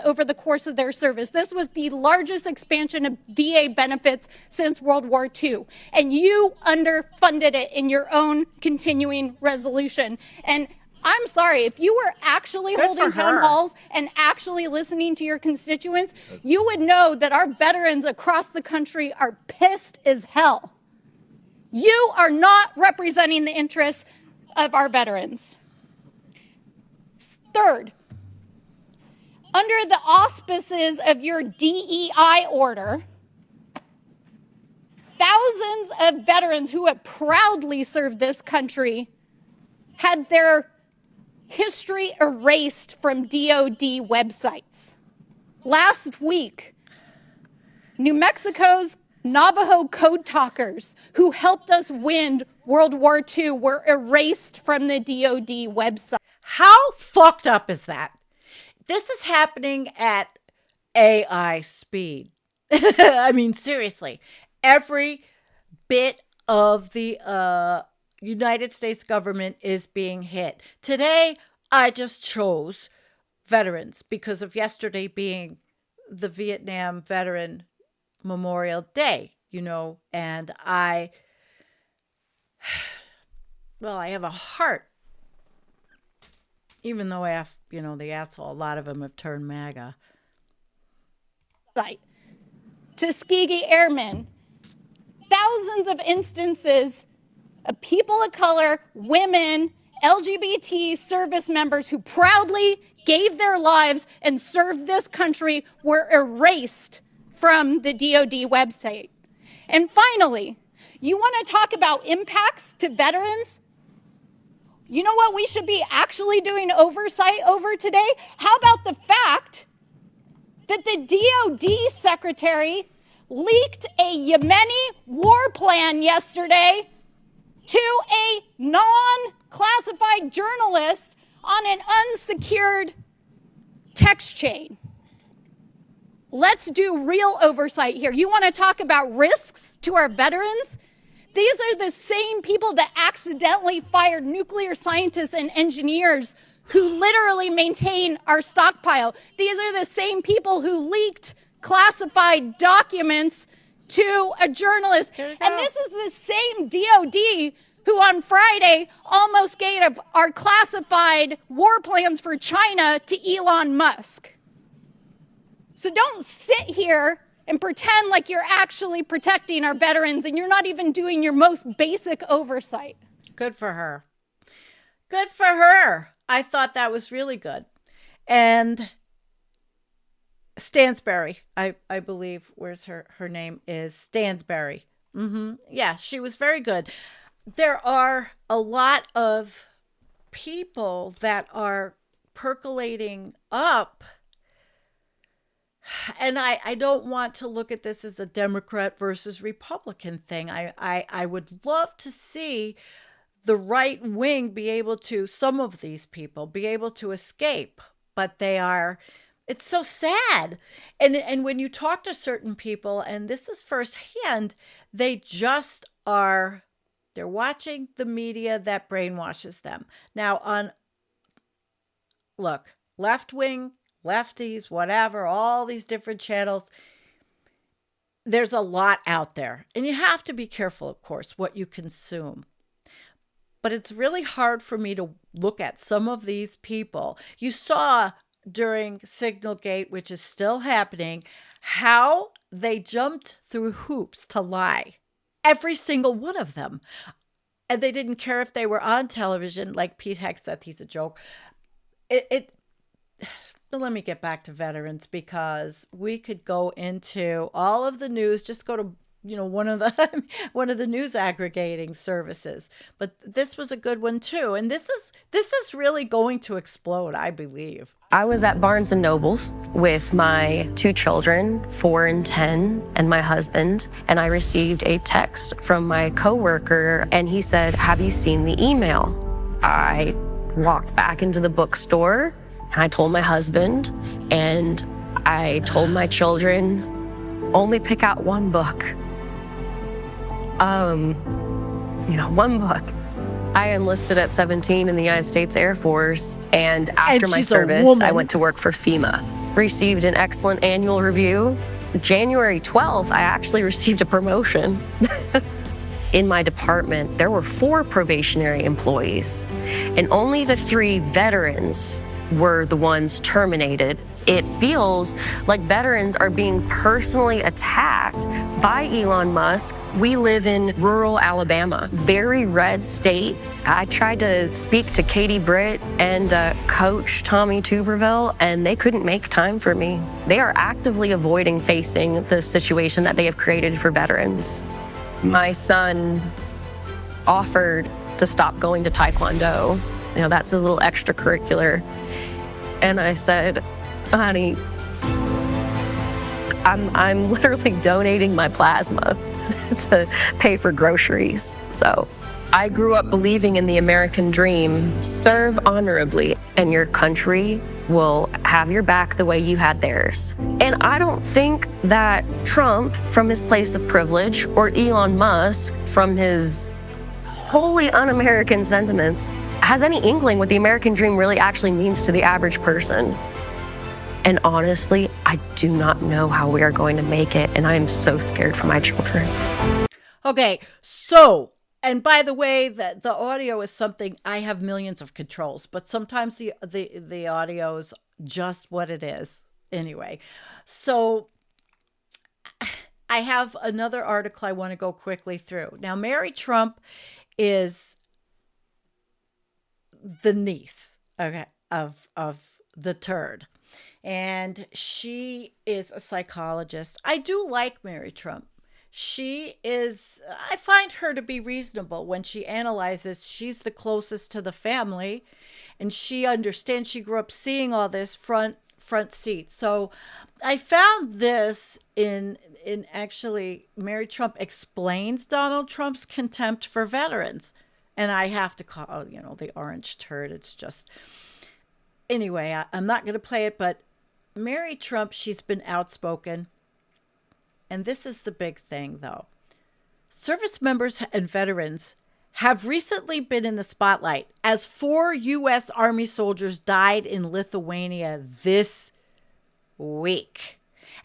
Over the course of their service. This was the largest expansion of VA benefits since World War II. And you underfunded it in your own continuing resolution. And I'm sorry, if you were actually holding town halls and actually listening to your constituents, you would know that our veterans across the country are pissed as hell. You are not representing the interests of our veterans. Third, under the auspices of your DEI order, thousands of veterans who have proudly served this country had their history erased from DOD websites. Last week, New Mexico's Navajo code talkers who helped us win World War II were erased from the DOD website. How fucked up is that? This is happening at AI speed. I mean, seriously, every bit of the United States government is being hit. Today, I just chose veterans because of yesterday being the Vietnam Veteran Memorial Day, you know, and I have a heart. Even though I have, you know, the asshole, a lot of them have turned MAGA. Like Tuskegee Airmen, thousands of instances of people of color, women, LGBT service members who proudly gave their lives and served this country were erased from the DOD website. And finally, you want to talk about impacts to veterans? You know what we should be actually doing oversight over today? How about the fact that the DOD secretary leaked a Yemeni war plan yesterday to a non-classified journalist on an unsecured text chain? Let's do real oversight here. You want to talk about risks to our veterans? These are the same people that accidentally fired nuclear scientists and engineers who literally maintain our stockpile. These are the same people who leaked classified documents to a journalist. And this is the same DOD who on Friday almost gave our classified war plans for China to Elon Musk. So don't sit here and pretend like you're actually protecting our veterans and you're not even doing your most basic oversight. Good for her. Good for her. I thought that was really good. And Stansberry, I believe, where's her name is Stansberry. Yeah, she was very good. There are a lot of people that are percolating up. And I don't want to look at this as a Democrat versus Republican thing. I would love to see the right wing be able to, some of these people, be able to escape. But it's so sad. And when you talk to certain people, and this is firsthand, they're watching the media that brainwashes them. Now look, left wing, lefties, whatever, all these different channels, there's a lot out there. And you have to be careful, of course, what you consume. But it's really hard for me to look at some of these people. You saw during Signalgate, which is still happening, how they jumped through hoops to lie. Every single one of them. And they didn't care if they were on television, like Pete Heck said, he's a joke. But let me get back to veterans, because we could go into all of the news. Just go to one of the news aggregating services. But this was a good one too, and this is really going to explode, I believe. I was at Barnes & Noble's with my 2 children, 4 and 10, and my husband, and I received a text from my coworker, and he said, "Have you seen the email?" I walked back into the bookstore, and I told my husband, and I told my children, only pick out one book. One book. I enlisted at 17 in the United States Air Force, and after my service, I went to work for FEMA. Received an excellent annual review. January 12th, I actually received a promotion. In my department, there were 4 probationary employees, and only the 3 veterans were the ones terminated. It feels like veterans are being personally attacked by Elon Musk. We live in rural Alabama, very red state. I tried to speak to Katie Britt and Coach Tommy Tuberville, and they couldn't make time for me. They are actively avoiding facing the situation that they have created for veterans. My son offered to stop going to Taekwondo. That's his little extracurricular. And I said, honey, I'm literally donating my plasma to pay for groceries. So I grew up believing in the American dream. Serve honorably, and your country will have your back the way you had theirs. And I don't think that Trump, from his place of privilege, or Elon Musk, from his wholly un-American sentiments, has any inkling what the American dream really actually means to the average person. And honestly, I do not know how we are going to make it, and I am so scared for my children. Okay, so, and by the way, the audio is something, I have millions of controls, but sometimes the audio is just what it is. Anyway, so I have another article I want to go quickly through. Now, Mary Trump is the niece, okay, of the turd. And she is a psychologist. I do like Mary Trump. I find her to be reasonable when she analyzes. She's the closest to the family, and she understands. She grew up seeing all this front seat. So I found this in actually Mary Trump explains Donald Trump's contempt for veterans. And I have to call, the orange turd. It's just, anyway, I'm not going to play it, but Mary Trump, she's been outspoken. And this is the big thing, though. Service members and veterans have recently been in the spotlight as 4 U.S. Army soldiers died in Lithuania this week.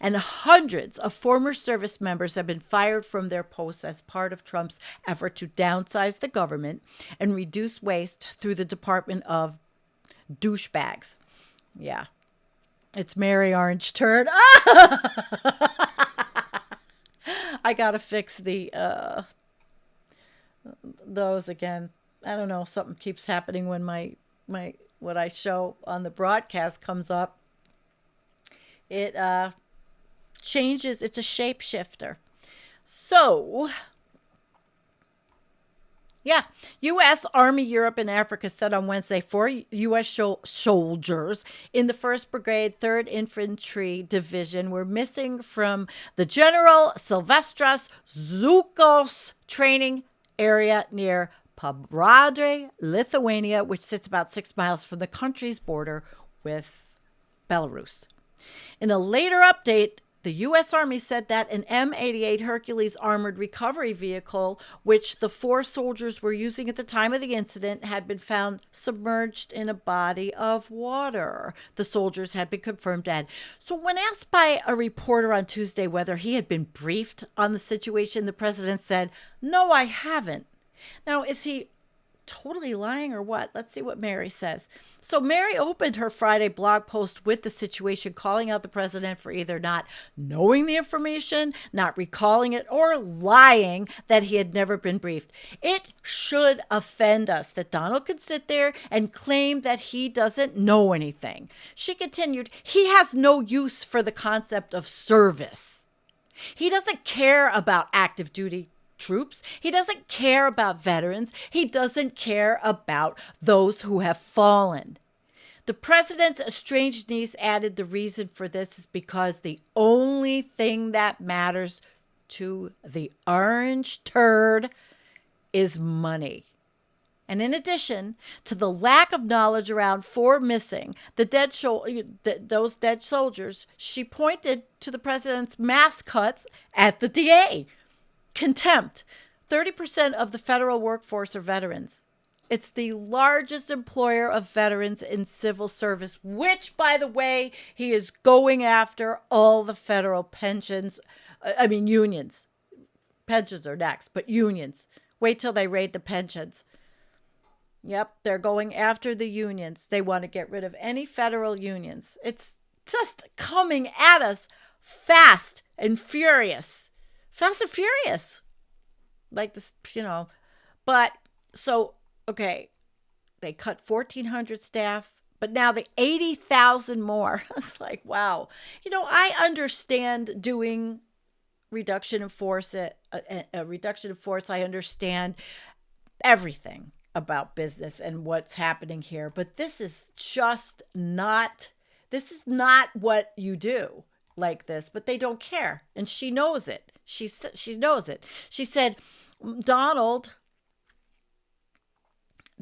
And hundreds of former service members have been fired from their posts as part of Trump's effort to downsize the government and reduce waste through the Department of Douchebags. Yeah. It's Mary Orange Turd. I got to fix those again. I don't know. Something keeps happening when my what I show on the broadcast comes up. It changes. It's a shapeshifter. So, yeah, U.S. Army Europe and Africa said on Wednesday 4 U.S. soldiers in the 1st Brigade, 3rd Infantry Division were missing from the General Silvestros Zukos training area near Pabradė, Lithuania, which sits about 6 miles from the country's border with Belarus. In a later update, the U.S. Army said that an M88 Hercules armored recovery vehicle, which the 4 soldiers were using at the time of the incident, had been found submerged in a body of water. The soldiers had been confirmed dead. So when asked by a reporter on Tuesday whether he had been briefed on the situation, the president said, "No, I haven't." Now, is he totally lying or what? Let's see what Mary says. So Mary opened her Friday blog post with the situation, calling out the president for either not knowing the information, not recalling it, or lying that he had never been briefed. It should offend us that Donald could sit there and claim that he doesn't know anything. She continued, he has no use for the concept of service. He doesn't care about active duty troops. He doesn't care about veterans. He doesn't care about those who have fallen. The president's estranged niece added the reason for this is because the only thing that matters to the orange turd is money. And in addition to the lack of knowledge around 4 missing, those dead soldiers, she pointed to the president's mass cuts at the DA. Contempt. 30% of the federal workforce are veterans. It's the largest employer of veterans in civil service, which, by the way, he is going after all the federal pensions. Unions. Pensions are next, but unions. Wait till they raid the pensions. Yep, they're going after the unions. They want to get rid of any federal unions. It's just coming at us fast and furious. Fast and Furious. Like this, But, so, okay, they cut 1,400 staff, but now the 80,000 more. It's like, wow. I understand doing reduction in force, a reduction in force. I understand everything about business and what's happening here. But this is not what you do like this, but they don't care. And she knows it. She knows it. She said, Donald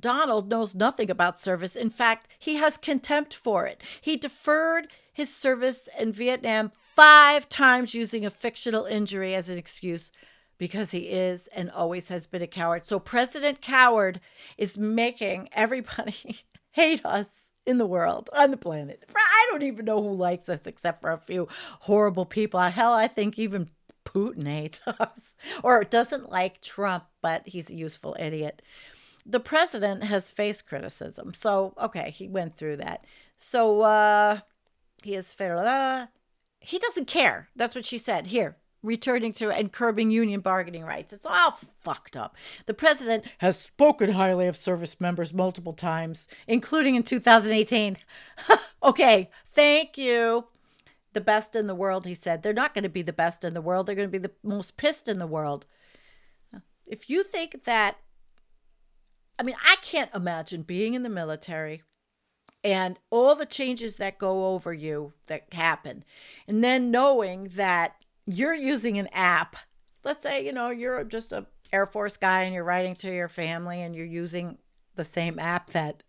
knows nothing about service. In fact, he has contempt for it. He deferred his service in Vietnam 5 times using a fictional injury as an excuse because he is and always has been a coward. So President Coward is making everybody hate us in the world, on the planet. I don't even know who likes us except for a few horrible people. Hell, I think even Putin hates us or doesn't like Trump, but he's a useful idiot. The president has faced criticism. So, okay, he went through that. So he is fair. He doesn't care. That's what she said. Here, returning to and curbing union bargaining rights. It's all fucked up. The president has spoken highly of service members multiple times, including in 2018. Okay, thank you. the best in the world, he said. They're not going to be the best in the world. They're going to be the most pissed in the world. If you think that, I mean, I can't imagine being in the military and all the changes that go over you that happen, and then knowing that you're using an app. Let's say, you're just a Air Force guy and you're writing to your family and you're using the same app that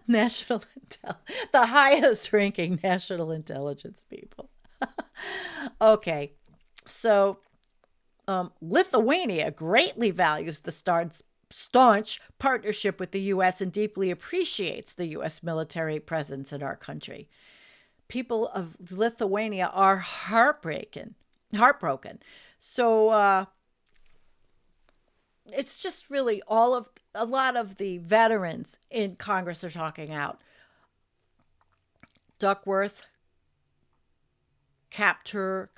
the highest ranking national intelligence people. Okay. So Lithuania greatly values the staunch partnership with the U.S. and deeply appreciates the U.S. military presence in our country. People of Lithuania are heartbroken. So it's just really a lot of the veterans in Congress are talking out. Duckworth, Captur,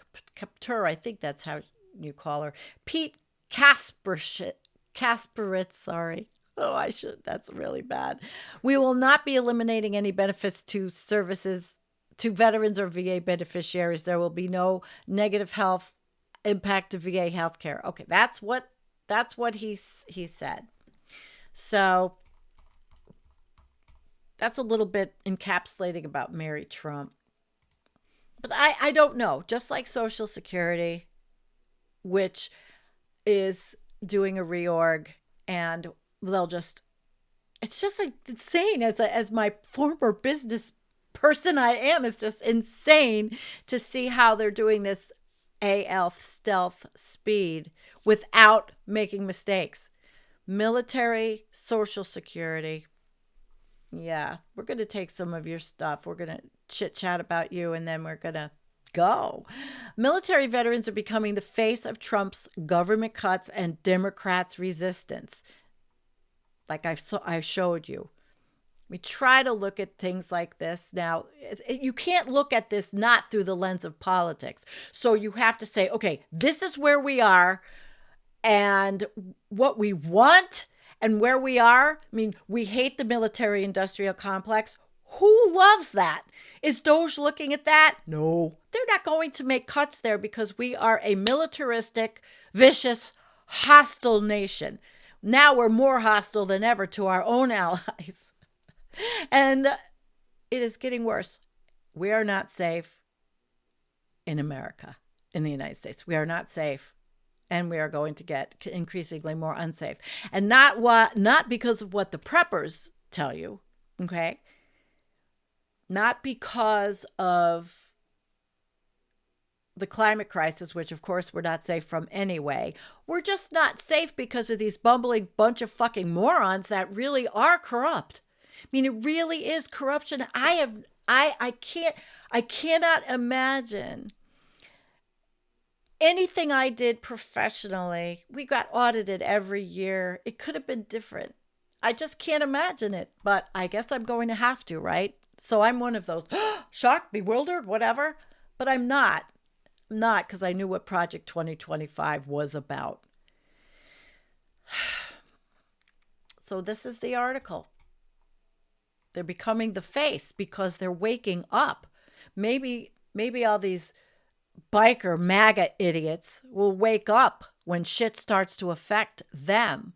I think that's how you call her. Pete Kasperitz, sorry. Oh, that's really bad. We will not be eliminating any benefits to veterans or VA beneficiaries. There will be no negative health impact to VA healthcare. Okay, that's what he said. So that's a little bit encapsulating about Mary Trump. But I don't know. Just like Social Security, which is doing a reorg, and it's just like insane. As my former business person I am, it's just insane to see how they're doing this stealth speed without making mistakes. Military, Social Security. Yeah, we're going to take some of your stuff. We're going to chit chat about you, and then we're going to go. Military veterans are becoming the face of Trump's government cuts and Democrats' resistance. Like I showed you. We try to look at things like this. Now, you can't look at this not through the lens of politics. So you have to say, okay, this is where we are and what we want and where we are. I mean, we hate the military-industrial complex. Who loves that? Is Doge looking at that? No. They're not going to make cuts there because we are a militaristic, vicious, hostile nation. Now we're more hostile than ever to our own allies. And it is getting worse. We are not safe in America, in the United States. We are not safe, and we are going to get increasingly more unsafe. And not because of what the preppers tell you, okay? Not because of the climate crisis, which of course we're not safe from anyway. We're just not safe because of these bumbling bunch of fucking morons that really are corrupt. I mean, it really is corruption. I cannot imagine anything I did professionally. We got audited every year. It could have been different. I just can't imagine it, but I guess I'm going to have to, right? So I'm one of those shocked, bewildered, whatever, but I'm not. I'm not, because I knew what Project 2025 was about. So this is the article. They're becoming the face because they're waking up. Maybe all these biker MAGA idiots will wake up when shit starts to affect them.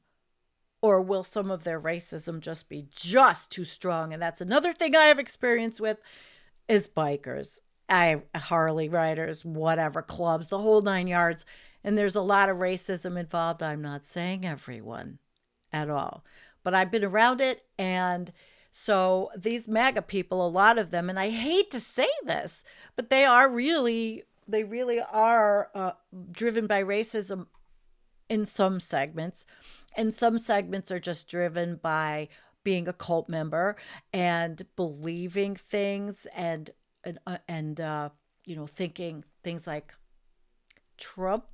Or will some of their racism just be just too strong? And that's another thing I have experience with is bikers. Harley riders, whatever, clubs, the whole 9 yards. And there's a lot of racism involved. I'm not saying everyone at all. But I've been around it, and so these MAGA people, a lot of them, and I hate to say this, but they really are driven by racism in some segments. And some segments are just driven by being a cult member and believing things and thinking things like Trump,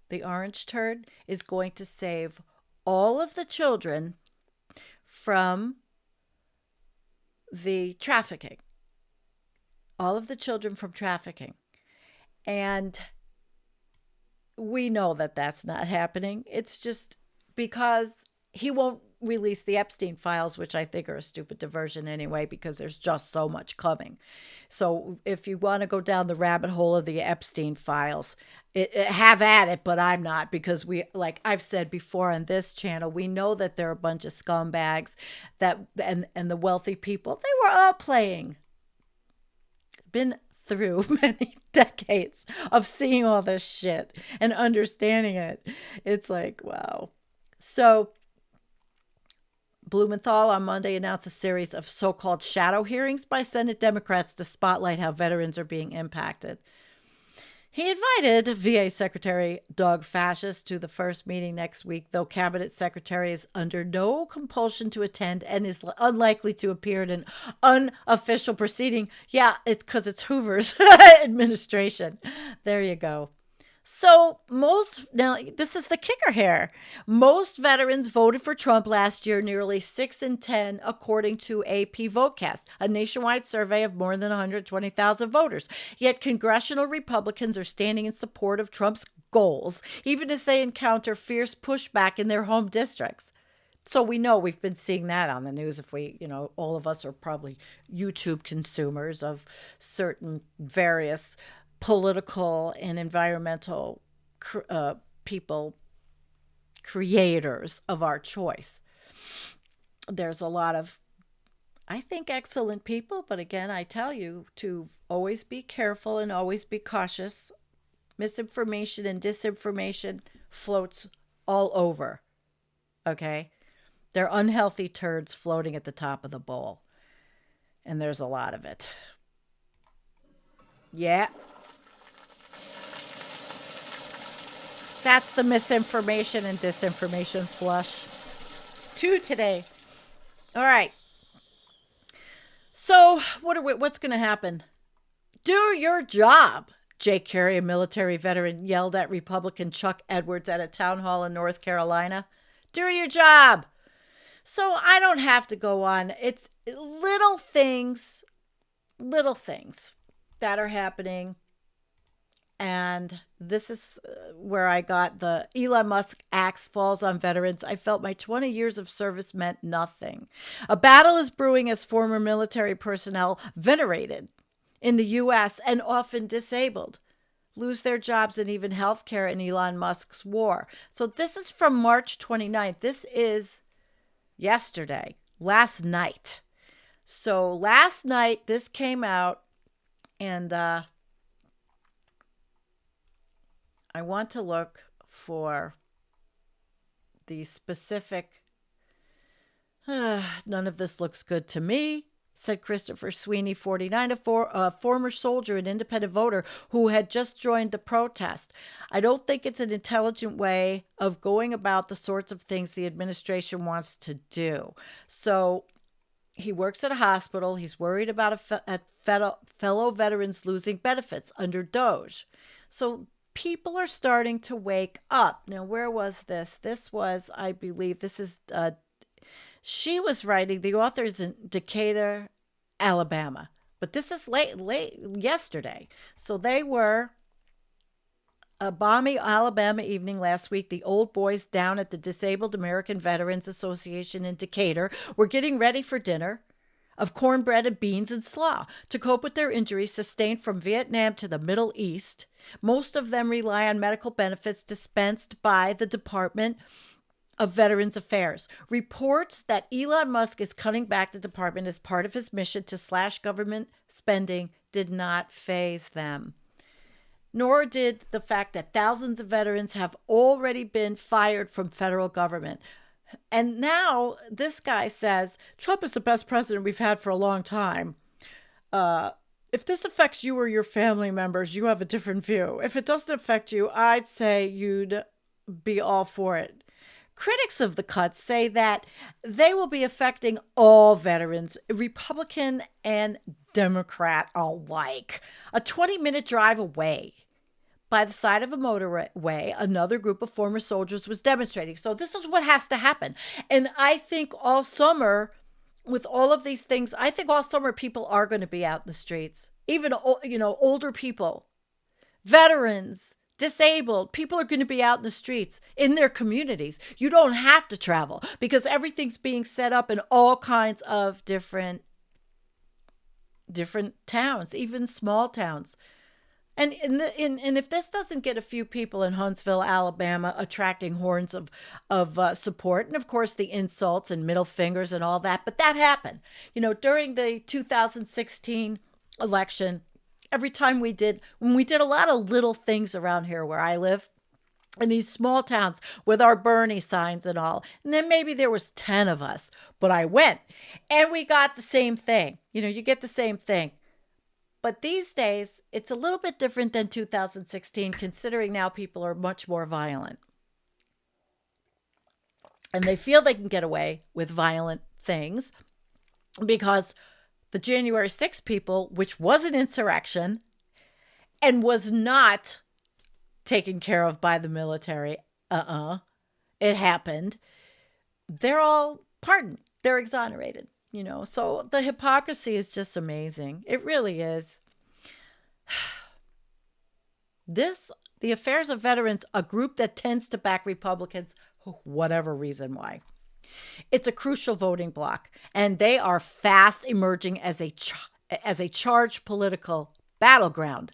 the orange turd, is going to save all of the children from the trafficking. All of the children from trafficking. And we know that that's not happening. It's just because he won't release the Epstein files, which I think are a stupid diversion anyway, because there's just so much coming. So if you want to go down the rabbit hole of the Epstein files, have at it, but I'm not, because like I've said before on this channel, we know that they're a bunch of scumbags and the wealthy people, they were all been through many decades of seeing all this shit and understanding it. It's like, wow. So Blumenthal on Monday announced a series of so-called shadow hearings by Senate Democrats to spotlight how veterans are being impacted. He invited VA Secretary Doug Fascist to the first meeting next week, though Cabinet Secretary is under no compulsion to attend and is unlikely to appear in an unofficial proceeding. Yeah, it's because it's Hoover's administration. There you go. So now this is the kicker here. Most veterans voted for Trump last year, nearly 6 in 10, according to AP VoteCast, a nationwide survey of more than 120,000 voters. Yet congressional Republicans are standing in support of Trump's goals, even as they encounter fierce pushback in their home districts. So we know, we've been seeing that on the news. If all of us are probably YouTube consumers of certain various political and environmental people, creators of our choice. There's a lot of, I think, excellent people, but again, I tell you to always be careful and always be cautious. Misinformation and disinformation floats all over, okay? They're unhealthy turds floating at the top of the bowl, and there's a lot of it. Yeah. That's the misinformation and disinformation flush. 2 today. All right. So what's going to happen? Do your job, Jake Carey, a military veteran, yelled at Republican Chuck Edwards at a town hall in North Carolina. Do your job. So I don't have to go on. It's little things that are happening. And this is where I got the Elon Musk axe falls on veterans. I felt my 20 years of service meant nothing. A battle is brewing as former military personnel, venerated in the U.S. and often disabled, lose their jobs and even health care in Elon Musk's war. So this is from March 29th. This is yesterday, last night. So last night this came out, and I want to look for the specific, none of this looks good to me, said Christopher Sweeney, 49, a former soldier and independent voter who had just joined the protest. I don't think it's an intelligent way of going about the sorts of things the administration wants to do. So he works at a hospital. He's worried about fellow veterans losing benefits under DOGE. So people are starting to wake up. Now, where was this? This was, I believe, she was writing, the author is in Decatur, Alabama. But this is late yesterday. So they were a balmy Alabama evening last week. The old boys down at the Disabled American Veterans Association in Decatur were getting ready for dinner of cornbread and beans and slaw to cope with their injuries sustained from Vietnam to the Middle East. Most of them rely on medical benefits dispensed by the Department of Veterans Affairs. Reports that Elon Musk is cutting back the department as part of his mission to slash government spending did not faze them. Nor did the fact that thousands of veterans have already been fired from federal government. And now this guy says, Trump is the best president we've had for a long time. If this affects you or your family members, you have a different view. If it doesn't affect you, I'd say you'd be all for it. Critics of the cuts say that they will be affecting all veterans, Republican and Democrat alike. A 20-minute drive away, by the side of a motorway, another group of former soldiers was demonstrating. So this is what has to happen. And I think all summer, with all of these things, I think all summer people are going to be out in the streets. Even, older people, veterans, disabled. People are going to be out in the streets in their communities. You don't have to travel because everything's being set up in all kinds of different towns, even small towns. And if this doesn't get a few people in Huntsville, Alabama, attracting horns of support, and of course the insults and middle fingers and all that, but that happened. During the 2016 election, every time when we did a lot of little things around here where I live, in these small towns with our Bernie signs and all, and then maybe there was 10 of us, but I went, and we got the same thing. You get the same thing. But these days, it's a little bit different than 2016, considering now people are much more violent. And they feel they can get away with violent things because the January 6th people, which was an insurrection and was not taken care of by the military, it happened, they're all pardoned. They're exonerated. So the hypocrisy is just amazing. It really is. The Affairs of Veterans, a group that tends to back Republicans, whatever reason why. It's a crucial voting bloc, and they are fast emerging as a charged political battleground.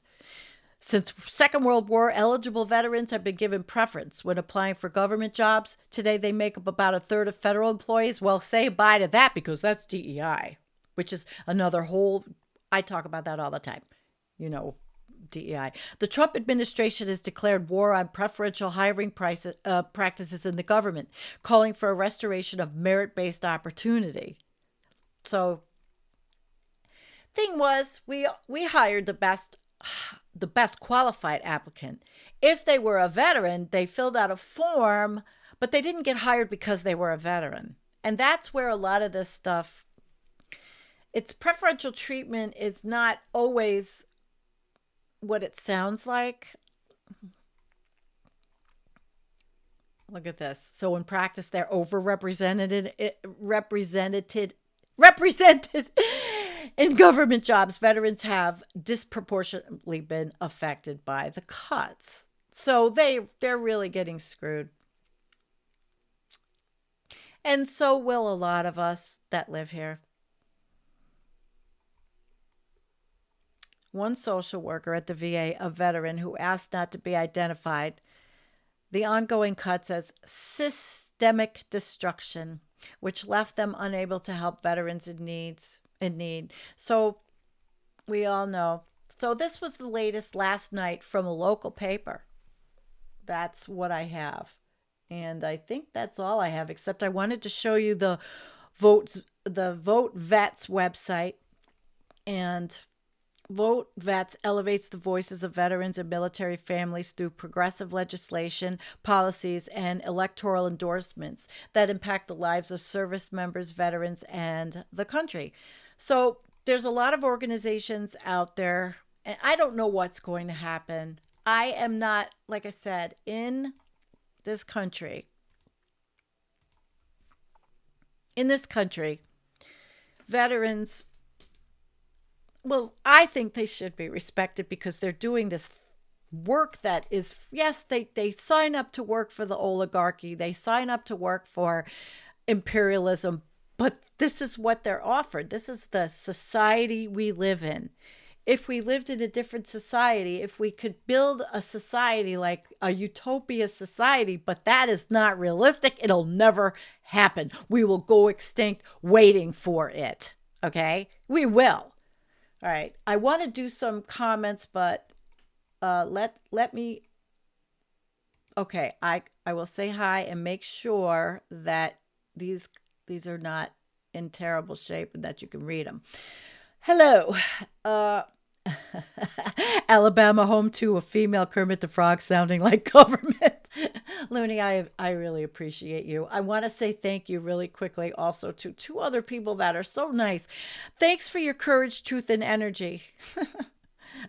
Since Second World War, eligible veterans have been given preference when applying for government jobs. Today, they make up about a third of federal employees. Well, say bye to that because that's DEI, which is another whole, I talk about that all the time, DEI. The Trump administration has declared war on preferential hiring practices in the government, calling for a restoration of merit-based opportunity. So, thing was, we hired the best qualified applicant. If they were a veteran, they filled out a form, but they didn't get hired because they were a veteran. And that's where a lot of this stuff, its preferential treatment is not always what it sounds like. Look at this. So in practice, they're overrepresented, represented in government jobs. Veterans have disproportionately been affected by the cuts. So they're really getting screwed. And so will a lot of us that live here. One social worker at the VA, a veteran who asked not to be identified, the ongoing cuts as systemic destruction, which left them unable to help veterans in need. So we all know. So this was the latest last night from a local paper. That's what I have. And I think that's all I have, except I wanted to show you the Vote Vets website. And Vote Vets elevates the voices of veterans and military families through progressive legislation, policies, and electoral endorsements that impact the lives of service members, veterans, and the country. So there's a lot of organizations out there, and I don't know what's going to happen. I am not, like I said, in this country. In this country, veterans, well, I think they should be respected because they're doing this work that is, yes, they sign up to work for the oligarchy. They sign up to work for imperialism, but this is what they're offered. This is the society we live in. If we lived in a different society, if we could build a society like a utopia society, but that is not realistic, it'll never happen. We will go extinct waiting for it. Okay? We will. All right, I want to do some comments, but let me. Okay, I will say hi and make sure that these are not in terrible shape and that you can read them. Hello, Alabama, home to a female Kermit the Frog sounding like government. Looney, I really appreciate you. I want to say thank you really quickly also to two other people that are so nice. Thanks for your courage, truth, and energy.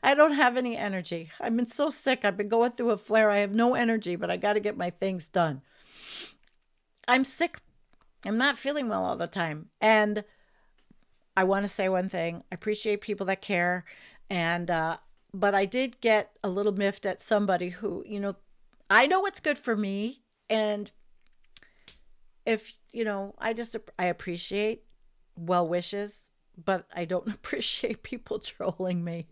I don't have any energy. I've been so sick. I've been going through a flare. I have no energy, but I got to get my things done. I'm sick. I'm not feeling well all the time. And I want to say one thing. I appreciate people that care. And But I did get a little miffed at somebody who, I know what's good for me. And if, I appreciate well wishes, but I don't appreciate people trolling me.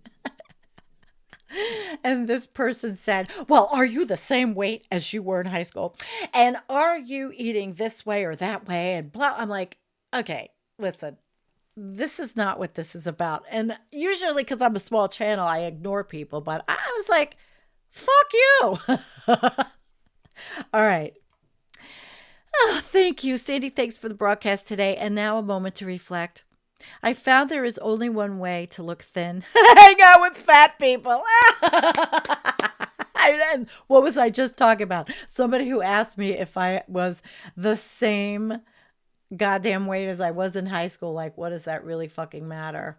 And this person said, well, are you the same weight as you were in high school? And are you eating this way or that way? And blah. I'm like, okay, listen, this is not what this is about. And usually because I'm a small channel, I ignore people, but I was like, fuck you. All right. Oh, thank you, Sandy. Thanks for the broadcast today. And now a moment to reflect. I found there is only one way to look thin. Hang out with fat people. And what was I just talking about? Somebody who asked me if I was the same goddamn weight as I was in high school. Like, what does that really fucking matter,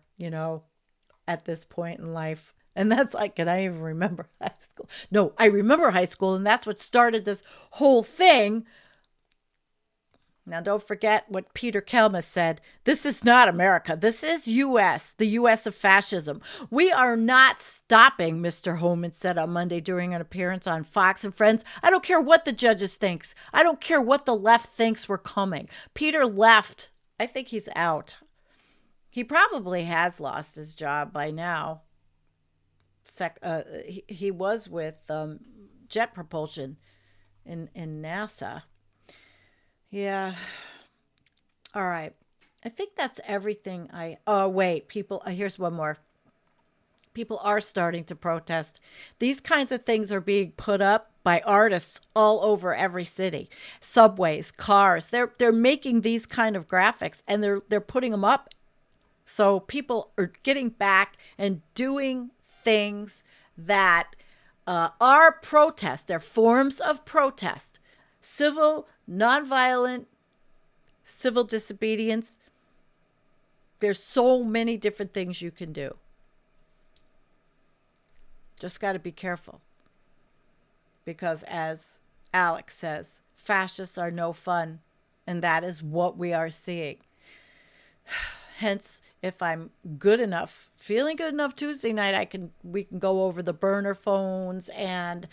at this point in life? And that's like, can I even remember high school? No, I remember high school, and that's what started this whole thing. Now, don't forget what Peter Kelmus said. This is not America. This is U.S., the U.S. of fascism. We are not stopping, Mr. Holman said on Monday during an appearance on Fox and Friends. I don't care what the judges thinks. I don't care what the left thinks we're coming. Peter left. I think he's out. He probably has lost his job by now. He was with Jet Propulsion in NASA. Yeah. All right. I think that's everything oh, wait, people, here's one more. People are starting to protest. These kinds of things are being put up by artists all over every city. Subways, cars, they're making these kind of graphics and they're putting them up. So people are getting back and doing things that are protest. They're forms of protest. Civil, nonviolent, civil disobedience. There's so many different things you can do. Just got to be careful. Because as Alex says, fascists are no fun. And that is what we are seeing. Hence, if I'm good enough, feeling good enough Tuesday night, we can go over the burner phones and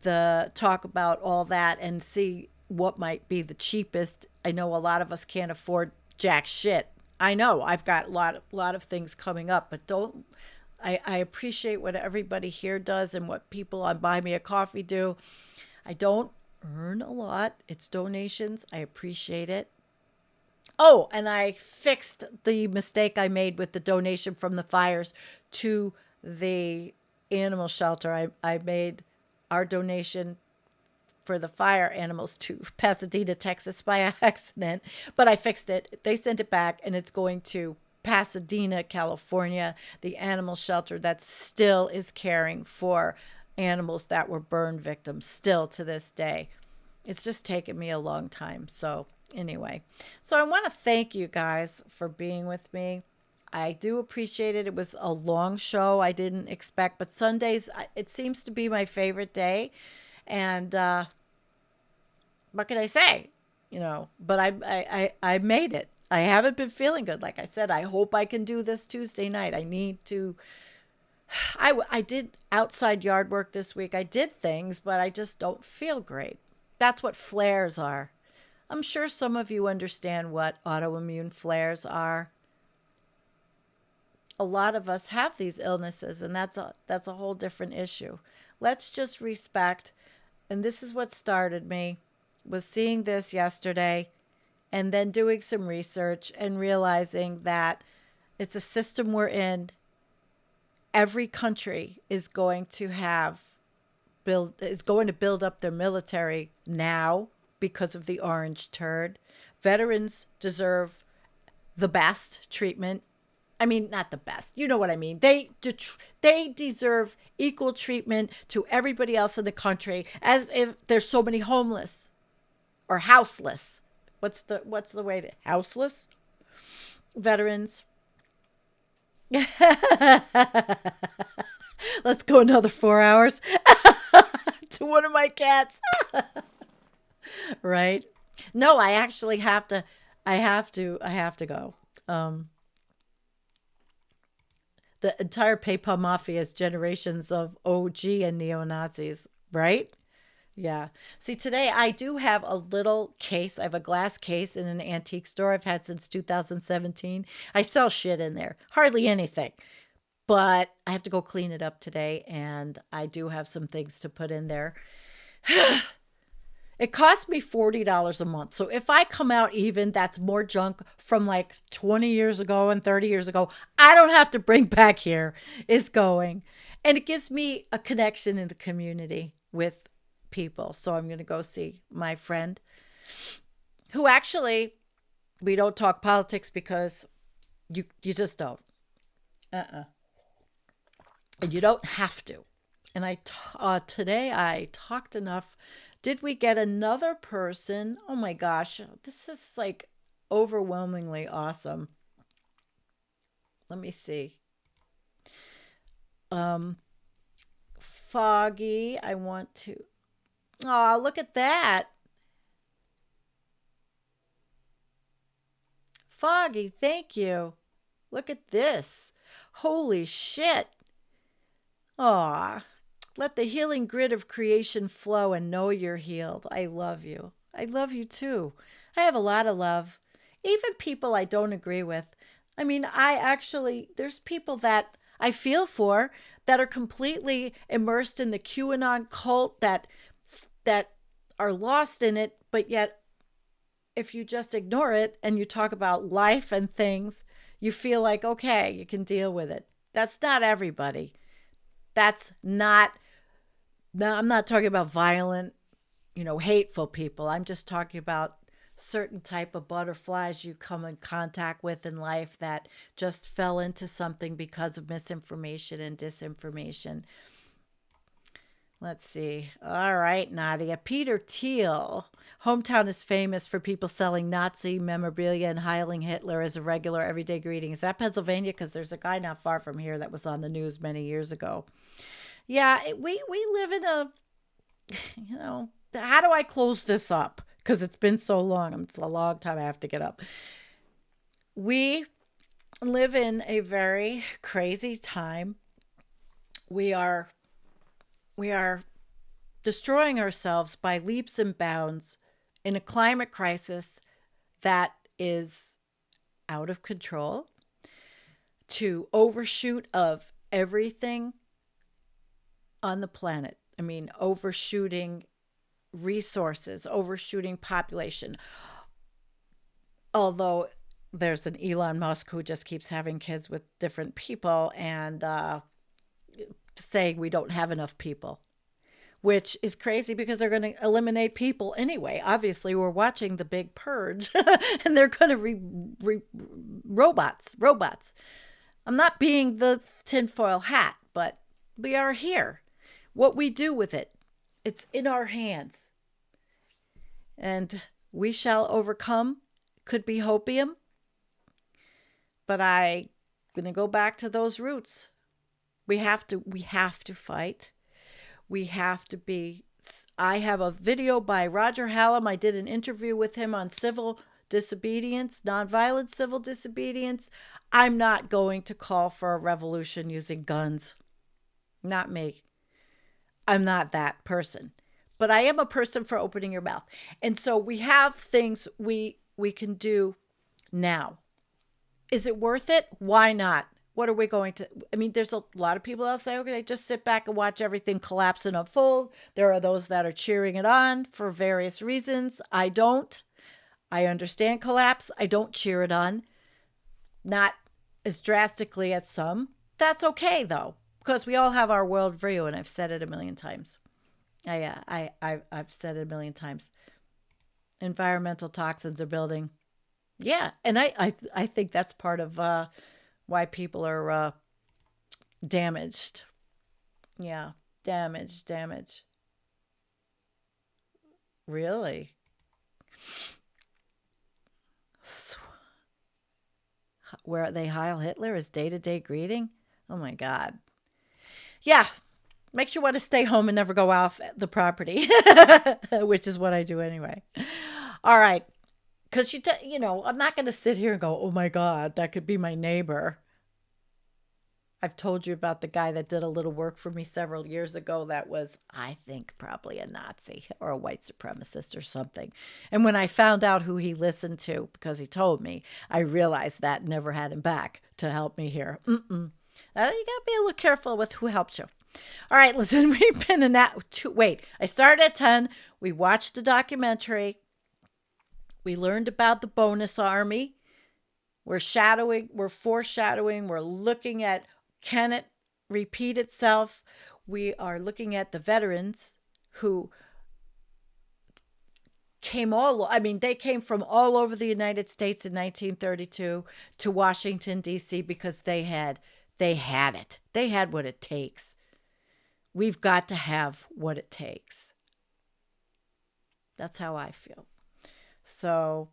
the talk about all that and see what might be the cheapest. I know a lot of us can't afford jack shit. I know I've got a lot of things coming up, but I appreciate what everybody here does and what people on Buy Me a Coffee do. I don't earn a lot. It's donations. I appreciate it. Oh, and I fixed the mistake I made with the donation from the fires to the animal shelter. I made our donation for the fire animals to Pasadena, Texas by accident, but I fixed it. They sent it back and it's going to Pasadena, California, the animal shelter that still is caring for animals that were burn victims still to this day. It's just taken me a long time. So anyway, so I want to thank you guys for being with me. I do appreciate it. It was a long show. I didn't expect, but Sundays, it seems to be my favorite day. And what can I say? But I made it. I haven't been feeling good. Like I said, I hope I can do this Tuesday night. I need to. I did outside yard work this week. I did things, but I just don't feel great. That's what flares are. I'm sure some of you understand what autoimmune flares are. A lot of us have these illnesses, and that's a whole different issue. Let's just respect, and this is what started me, was seeing this yesterday and then doing some research and realizing that it's a system we're in. Every country is going to build up their military now because of the orange turd. Veterans deserve the best treatment. I mean, not the best. You know what I mean. They deserve equal treatment to everybody else in the country, as if there's so many homeless or houseless. What's the way to houseless veterans? Let's go another 4 hours to one of my cats. Right? No, I actually have to. I have to go. the entire PayPal mafia is generations of OG and neo-Nazis, right? Yeah. See, today I do have a little case. I have a glass case in an antique store I've had since 2017. I sell shit in there. Hardly anything. But I have to go clean it up today, and I do have some things to put in there. It cost me $40 a month. So if I come out even, that's more junk from like 20 years ago and 30 years ago. I don't have to bring back here. It's going. And it gives me a connection in the community with people. So I'm going to go see my friend who actually, we don't talk politics because you just don't. And you don't have to. And today I talked enough. Did we get another person? Oh my gosh, this is like overwhelmingly awesome. Let me see. Foggy, I want to. Oh, look at that. Foggy, thank you. Look at this. Holy shit. Aw, let the healing grid of creation flow and know you're healed. I love you. I love you too. I have a lot of love. Even people I don't agree with. I mean, there's people that I feel for that are completely immersed in the QAnon cult that are lost in it, but yet if you just ignore it and you talk about life and things, you feel like, okay, you can deal with it. That's not everybody. I'm not talking about violent, hateful people. I'm just talking about certain type of butterflies you come in contact with in life that just fell into something because of misinformation and disinformation. Let's see. All right, Nadia. Peter Thiel. Hometown is famous for people selling Nazi memorabilia and hailing Hitler as a regular everyday greeting. Is that Pennsylvania? Because there's a guy not far from here that was on the news many years ago. Yeah, we live in a, how do I close this up? Because it's been so long. It's a long time I have to get up. We live in a very crazy time. We are destroying ourselves by leaps and bounds in a climate crisis that is out of control, to overshoot of everything on the planet. I mean, overshooting resources, overshooting population. Although there's an Elon Musk who just keeps having kids with different people and saying we don't have enough people, which is crazy because they're going to eliminate people anyway. Obviously, we're watching the big purge and they're going to robots. I'm not being the tinfoil hat, but we are here. What we do with it, it's in our hands. And we shall overcome. Could be hopium. But I'm going to go back to those roots. We have to fight. We have to be. I have a video by Roger Hallam. I did an interview with him on civil disobedience, nonviolent civil disobedience. I'm not going to call for a revolution using guns. Not me. I'm not that person. But I am a person for opening your mouth. And so we have things we can do now. Is it worth it? Why not? What are we going to? I mean, there's a lot of people that say, okay, just sit back and watch everything collapse and unfold. There are those that are cheering it on for various reasons. I don't. I understand collapse. I don't cheer it on. Not as drastically as some. That's okay, though, because we all have our worldview, and I've said it a million times. I've said it a million times. Environmental toxins are building. Yeah, and I think that's part of why people are damaged. Yeah, damage. Really? Where they Heil Hitler is day-to-day greeting? Oh my God. Yeah, makes you want to stay home and never go off the property, which is what I do anyway. All right. Because, I'm not going to sit here and go, oh, my God, that could be my neighbor. I've told you about the guy that did a little work for me several years ago that was, I think, probably a Nazi or a white supremacist or something. And when I found out who he listened to, because he told me, I realized that never had him back to help me here. You got to be a little careful with who helped you. All right, listen, we've been in that. Wait, I started at 10. We watched the documentary. We learned about the bonus army. We're foreshadowing, we're looking at, can it repeat itself? We are looking at the veterans who they came from all over the United States in 1932 to Washington, D.C. because they had it. They had what it takes. We've got to have what it takes. That's how I feel. So,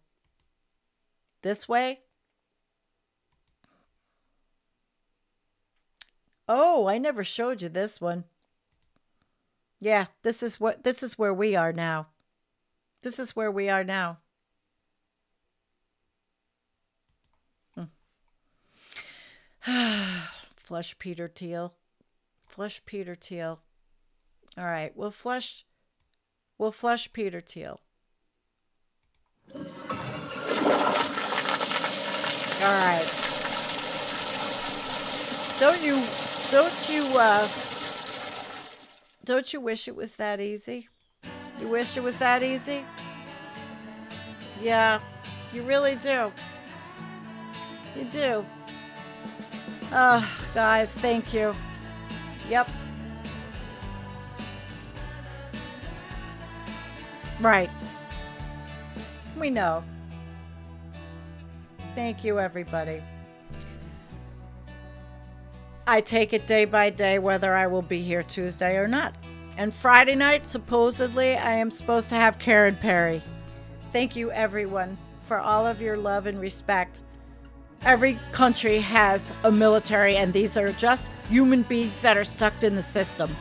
this way. Oh, I never showed you this one. Yeah, this is where we are now. This is where we are now. Flush Peter Thiel. Flush Peter Thiel. All right, we'll flush Peter Thiel. All right. Don't you wish it was that easy? You wish it was that easy? Yeah, you really do. You do. Guys, thank you. Yep. Right. We know. Thank you, everybody. I take it day by day whether I will be here Tuesday or not. And Friday night, supposedly, I am supposed to have Karen Perry. Thank you, everyone, for all of your love and respect. Every country has a military, and these are just human beings that are sucked in the system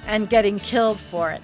and getting killed for it.